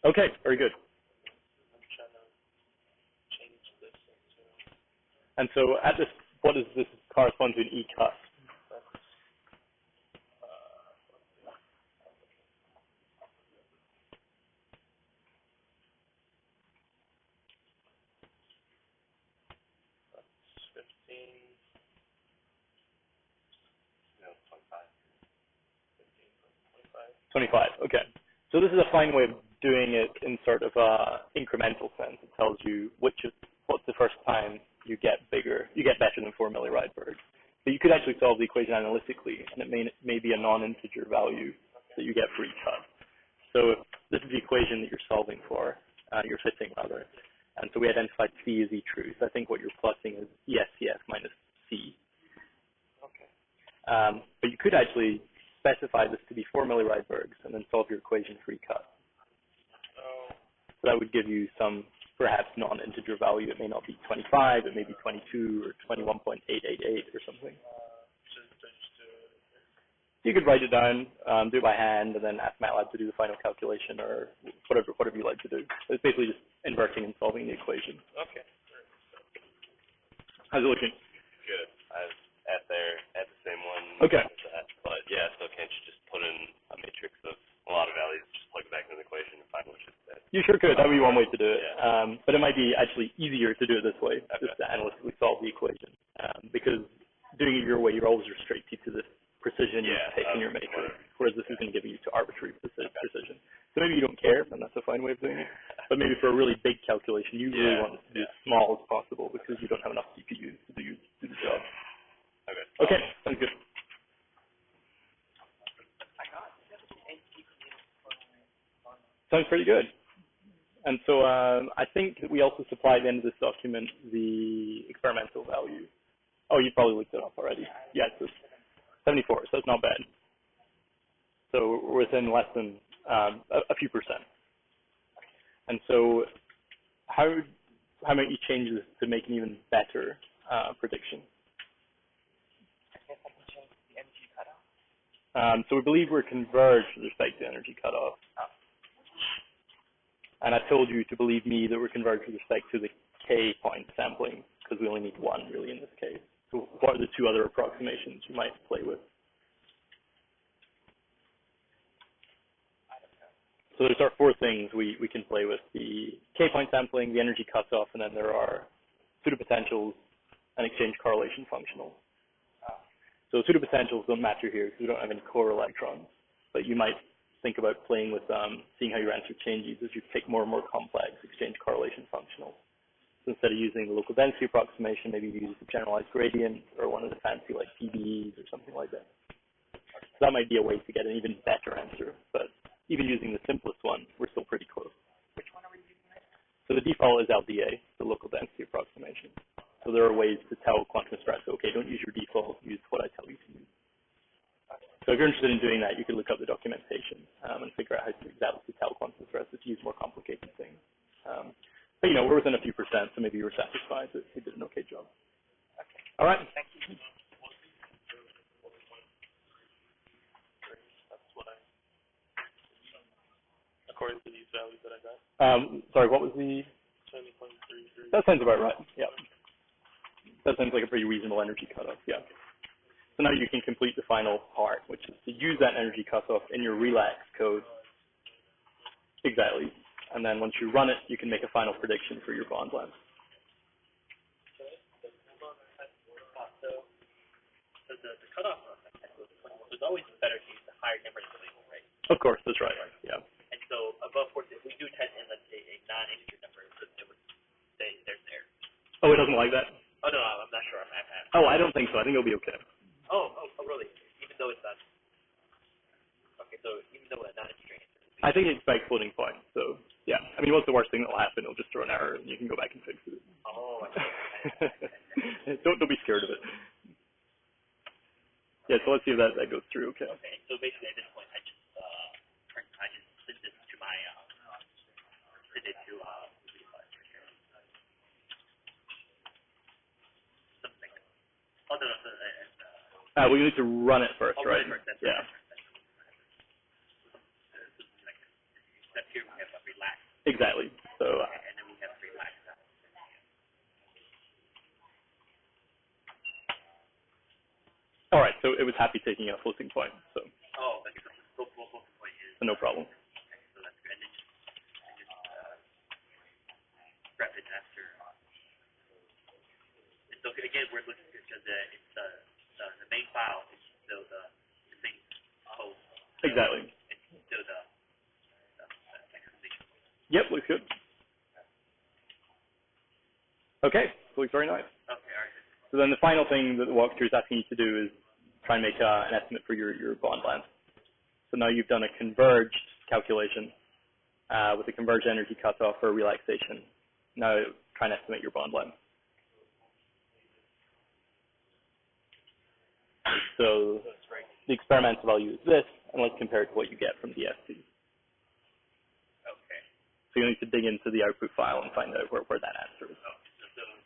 Okay, very good. And so at this, what does this correspond to an E-cut? $25. 25, okay. So this is a fine way of doing it in sort of a incremental sense. It tells you what's the first time you get bigger, you get better than 4 millirieberg. But you could actually solve the equation analytically, and it may be a non-integer value that you get for each cut. So if this is the equation that you're solving for, you're fitting rather. And so we identified C as E true. So I think what you're plotting is ESCF minus C. Okay. But you could actually specify this to be 4 milliriebergs and then solve your equation for E-cut. So that would give you some perhaps non-integer value. It may not be 25, it may be 22 or 21.888 or something. You could write it down, do it by hand, and then ask MATLAB to do the final calculation or whatever you like to do. So it's basically just inverting and solving the equation. Okay. How's it looking? Good. I was at the same one. Okay. But yeah, so can't you just put in a matrix of a lot of values, just plug it back into the equation and find what should fit? You sure could. That would be one way to do it. Yeah. But it might be actually easier to do it this way, Okay. just to analytically solve the equation. Because doing it your way, you're always restricted to the precision you take in your matrix, whereas this is going to give you to arbitrary precision. So maybe you don't care, and that's a fine way of doing it. But maybe for a really big calculation, you really want it to be as small as possible because you don't have enough CPU to do the job. Okay, sounds good. Sounds pretty good. And so I think we also supply at the end of this document the experimental value. Oh, you probably looked it up already. Yeah, it's 74, so it's not bad. So we're within less than a few percent. And so how might you change this to make an even better prediction? I guess I can change the energy cutoff. So we believe we're converged with respect to energy cutoff. And I told you to believe me that we're converged with respect to the K point sampling, because we only need one really in this case. So what are the two other approximations you might play with? So there's our four things we can play with: the K point sampling, the energy cutoff, and then there are pseudopotentials and exchange correlation functionals. So pseudopotentials don't matter here because we don't have any core electrons, but you might think about playing with seeing how your answer changes as you pick more and more complex exchange correlation functionals. So instead of using the local density approximation, maybe you use a generalized gradient or one of the fancy like PBEs or something like that. So that might be a way to get an even better answer, but even using the simplest one, we're still pretty close. Which one are we using right now? So the default is LDA, the local density approximation. So there are ways to tell quantum stress, okay, don't use your default, use what I tell you to use. So if you're interested in doing that, you can look up the documentation and figure out how to exactly tell quantum stress if you use more complicated things. But, you know, we're within a few percent, so maybe you were satisfied that we did an okay job. Okay. All right. Thank you. According to these values that I got. Sorry, what was the? 20.33. That sounds about right. Yeah. That sounds like a pretty reasonable energy cutoff. Yeah. So now you can complete the final part, which is to use that energy cutoff in your relax code. Exactly. And then once you run it, you can make a final prediction for your bond length. the cutoff was 21, so it's always better to use the higher number than the label, right? Of course, that's right. Yeah. And so above 14, if we do test in, let's say, a non-integer number, so it would say there's there. Oh, it doesn't like that? Oh, no, I'm not sure. Oh, I don't think so. I think it'll be okay. Oh, really? Even though it's not. Okay, so even though it's not a string. I think it expects floating point. So, yeah. I mean, what's the worst thing that'll happen? It'll just throw an error, and you can go back and fix it. Oh, I see. Don't be scared of it. Yeah, so let's see if that goes through. Okay. Okay, so basically at this point, I just send this to my something. Oh no, We need to run it first, right? Run it first, yeah. Step here we have relax. Exactly. So. And then we have relax. All right, so it was happy taking a floating point, so. Oh, that's good. So floating point is. No problem. Okay, so that's good. And then just grab it after. And so again, we're looking because it's the main file is still the same host. Exactly. It's still the explanation. Yep, looks good. Okay, looks very nice. Okay, all right. So then the final thing that the walkthrough is asking you to do is try and make an estimate for your bond length. So now you've done a converged calculation with a converged energy cutoff for relaxation. Now try and estimate your bond length. So the experimental value is this, and let's compare it to what you get from DFT. Okay. So you need to dig into the output file and find out where that answer is. Oh,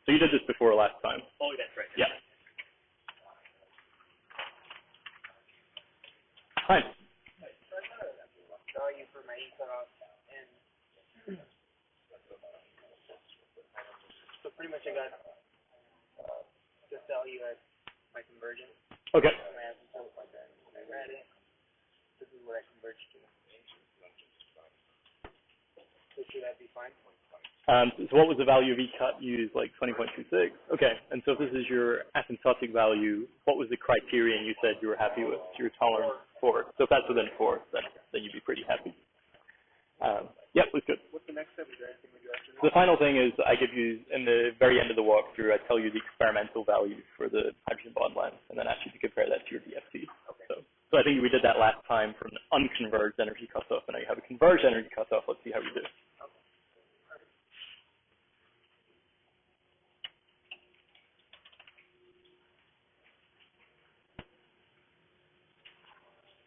So you did this before last time. Oh, that's right. Yeah. Hi. Value for my cutoff, and so pretty much I got this value at my conversion. Okay. And I have to tell it like that. When I read it, this is what I converged to. So should that be fine? So what was the value of E cut used, like 20.26? Okay, and so if this is your asymptotic value, what was the criterion you said you were happy with? Your tolerance for? So if that's within 4, then you'd be pretty happy. Yep, that's good. What's the next step? Is there anything we do after The final thing is I give you, in the very end of the walkthrough, I tell you the experimental value for the hydrogen bond length, and then ask you to compare that to your DFT. Okay. So I think we did that last time for an unconverged energy cutoff, and now you have a converged energy cutoff. Let's see how you do.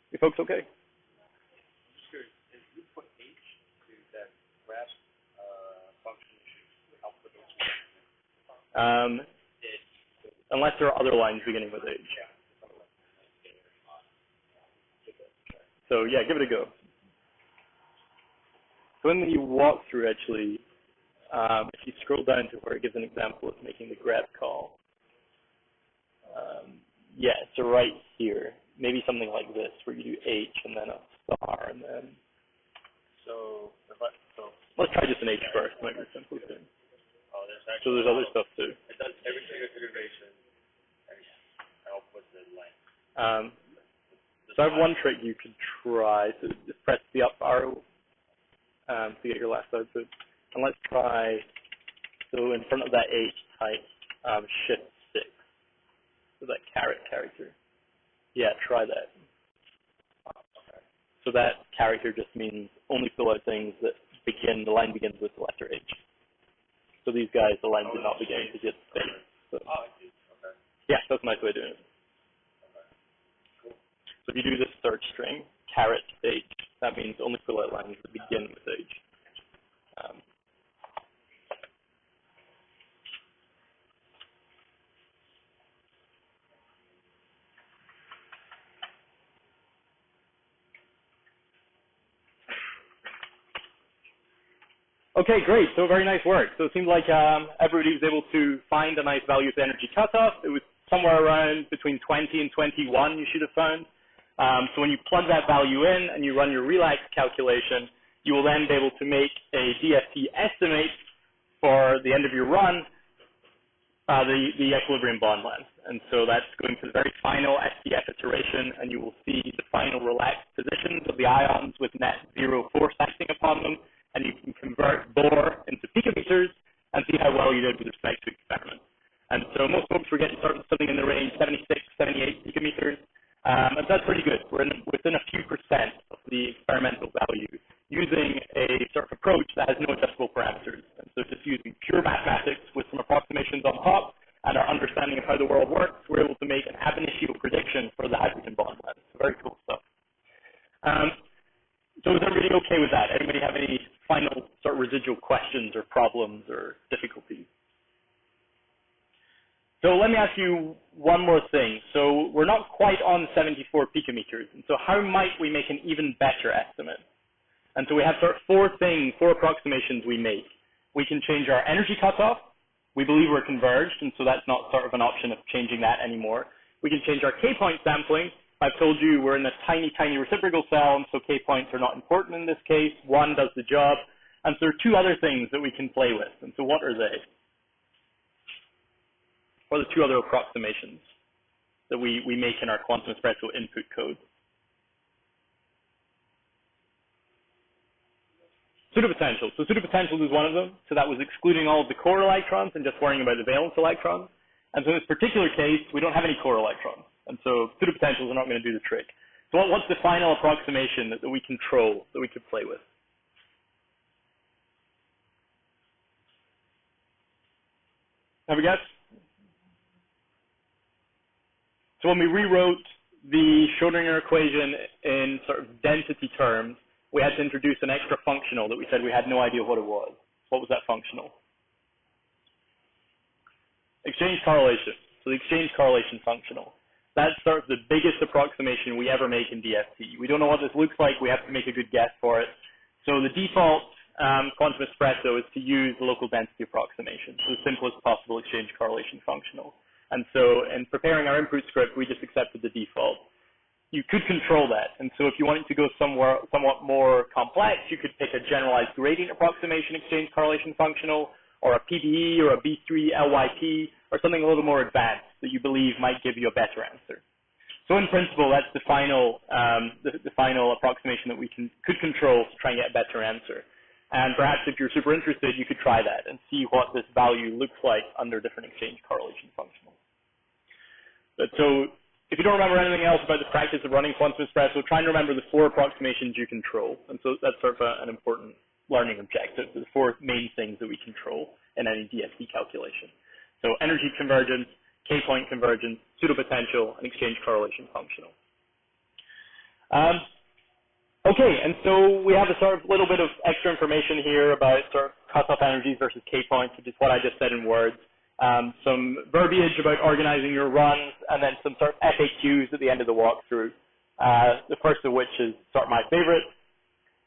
You folks okay? Just curious, if you put H to that graph function output Unless there are other lines beginning with H. So yeah, give it a go. So in the walkthrough, actually, if you scroll down to where it gives an example of making the grep call, yeah, so right here, maybe something like this, where you do H and then a star, and then. So let's try just an H first, to make it simple. So there's other stuff too. It does every single iteration. Output the line. So I have one trick you could try. So just press the up arrow to get your last output. And let's try, so in front of that H, type shift 6. So that caret character. Yeah, try that. So that character just means only fill out things that begin, the line begins with the letter H. So these guys, the line did not begin because it's space. So, I see. Okay. yeah, that's a nice way of doing it. So if you do this search string, caret H, that means only fill out lines that begin with H. Okay, great. So very nice work. So it seems like everybody was able to find a nice value of the energy cutoff. It was somewhere around between 20 and 21 you should have found. So when you plug that value in and you run your relax calculation, you will then be able to make a DFT estimate for the end of your run the equilibrium bond length. And so that's going to the very final SDF iteration, and you will see the final relaxed positions of the ions with net zero force acting upon them, and you can convert Bohr into picometers and see how well you did with respect to experiment. And so most folks were getting sort of something in the range 76, 78 picometers, and that's pretty good. We're within a few percent of the experimental value using a sort of approach that has no adjustable parameters. And so just using pure mathematics with some approximations on top and our understanding of how the world works, we're able to make an ab initio prediction for the hydrogen bond length. So very cool stuff. So is everybody okay with that? Anybody have any final sort of residual questions or problems or difficulties? So let me ask you one more thing. So we're not quite on 74 picometers. And so how might we make an even better estimate? And so we have sort of four approximations we make. We can change our energy cutoff. We believe we're converged, and so that's not sort of an option of changing that anymore. We can change our K-point sampling. I've told you we're in a tiny, tiny reciprocal cell, and so K-points are not important in this case. One does the job. And so there are two other things that we can play with. And so what are they? What are the two other approximations that we make in our quantum espresso input code? Pseudopotential. So pseudopotential is one of them. So that was excluding all of the core electrons and just worrying about the valence electrons. And so in this particular case, we don't have any core electrons. And so pseudopotentials are not going to do the trick. So what's the final approximation that we control, that we could play with? Have a guess? So when we rewrote the Schrodinger equation in sort of density terms, we had to introduce an extra functional that we said we had no idea what it was. What was that functional? Exchange correlation. So the exchange correlation functional. That's sort of the biggest approximation we ever make in DFT. We don't know what this looks like. We have to make a good guess for it. So the default quantum espresso is to use the local density approximation, so the simplest possible exchange correlation functional. And so in preparing our input script, we just accepted the default. You could control that. And so if you wanted to go somewhat more complex, you could pick a generalized gradient approximation exchange correlation functional, or a PBE or a B3 LYP, or something a little more advanced that you believe might give you a better answer. So in principle, that's the final approximation that we could control to try and get a better answer. And perhaps if you're super interested, you could try that and see what this value looks like under different exchange correlation functionals. But so if you don't remember anything else about the practice of running quantum espresso, try and remember the four approximations you control. And so that's sort of an important learning objective, the four main things that we control in any DFT calculation. So energy convergence, K-point convergence, pseudopotential, and exchange correlation functional. Okay, and so we have a sort of little bit of extra information here about sort of cutoff energies versus K-points, which is what I just said in words. Some verbiage about organizing your runs, and then some sort of FAQs at the end of the walkthrough. The first of which is sort of my favorite.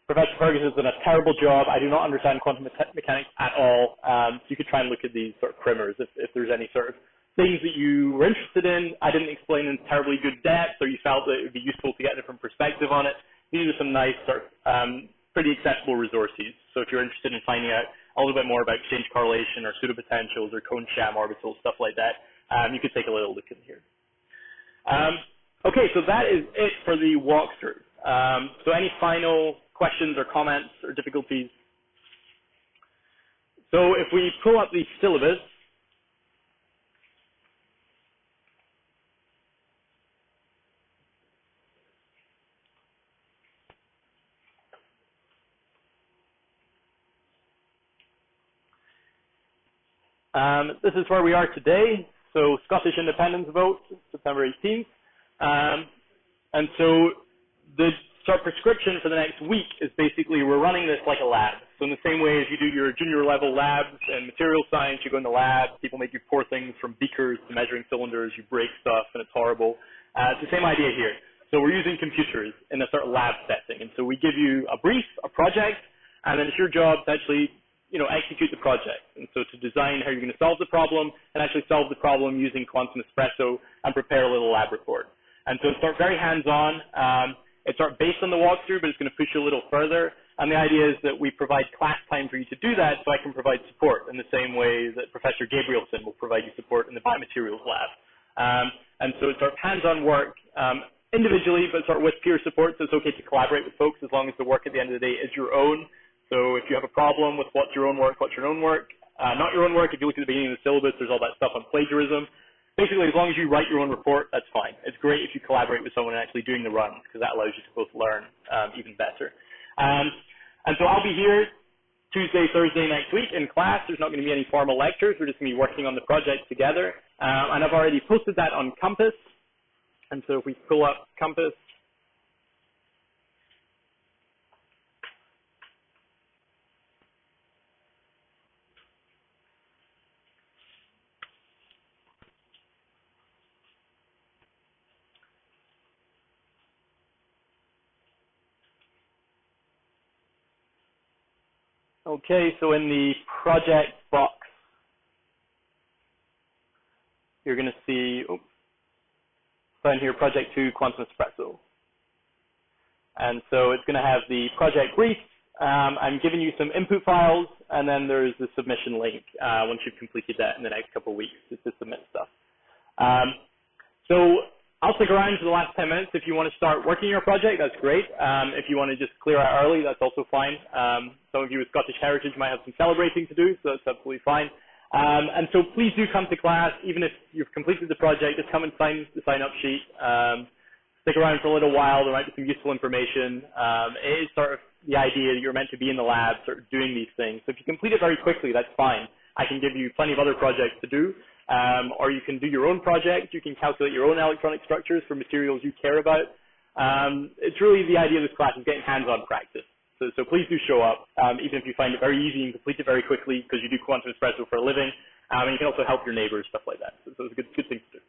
Professor Ferguson has done a terrible job. I do not understand quantum mechanics at all. So you could try and look at these sort of primers if there's any sort of things that you were interested in. I didn't explain in terribly good depth, or you felt that it would be useful to get a different perspective on it. These are some nice sort of pretty accessible resources. So if you're interested in finding out a little bit more about exchange correlation or pseudopotentials or cone-sham orbitals, stuff like that, you could take a little look in here. Okay, so that is it for the walkthrough. So any final questions or comments or difficulties? So if we pull up the syllabus, this is where we are today. So Scottish independence vote, September 18th. And so the sort of prescription for the next week is basically we're running this like a lab. So in the same way as you do your junior level labs in material science, you go in the lab, people make you pour things from beakers to measuring cylinders, you break stuff and it's horrible. It's the same idea here. So we're using computers in a sort of lab setting. And so we give you a brief, a project, and then it's your job to actually execute the project. And so to design how you're going to solve the problem and actually solve the problem using quantum espresso and prepare a little lab report. And so it's sort of very hands-on. It's sort of based on the walkthrough, but it's going to push you a little further. And the idea is that we provide class time for you to do that so I can provide support in the same way that Professor Gabrielson will provide you support in the biomaterials lab. And so it's sort of hands-on work individually, but sort of with peer support, so it's okay to collaborate with folks as long as the work at the end of the day is your own. So if you have a problem with what's your own work, not your own work, if you look at the beginning of the syllabus, there's all that stuff on plagiarism. Basically, as long as you write your own report, that's fine. It's great if you collaborate with someone actually doing the runs, because that allows you to both learn even better. And so I'll be here Tuesday, Thursday next week in class. There's not going to be any formal lectures. We're just going to be working on the project together. And I've already posted that on Compass. And so if we pull up Compass, okay, so in the project box, you're going to see, down here, Project 2, Quantum Espresso. And so it's going to have the project brief. I'm giving you some input files, and then there's the submission link once you've completed that in the next couple of weeks just to submit stuff. So I'll stick around for the last 10 minutes. If you want to start working your project, that's great. If you want to just clear out early, that's also fine. Some of you with Scottish heritage might have some celebrating to do, so that's absolutely fine. And so please do come to class. Even if you've completed the project, just come and sign the sign-up sheet. Stick around for a little while. There might be some useful information. It is sort of the idea that you're meant to be in the lab sort of doing these things. So if you complete it very quickly, that's fine. I can give you plenty of other projects to do. Or you can do your own project. You can calculate your own electronic structures for materials you care about. It's really the idea of this class is getting hands-on practice. So please do show up, even if you find it very easy and complete it very quickly because you do quantum espresso for a living. And you can also help your neighbors, stuff like that. So it's a good thing to do.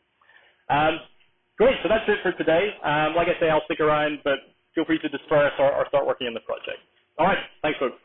Great, so that's it for today. Like I say, I'll stick around, but feel free to disperse or start working on the project. All right, thanks, folks.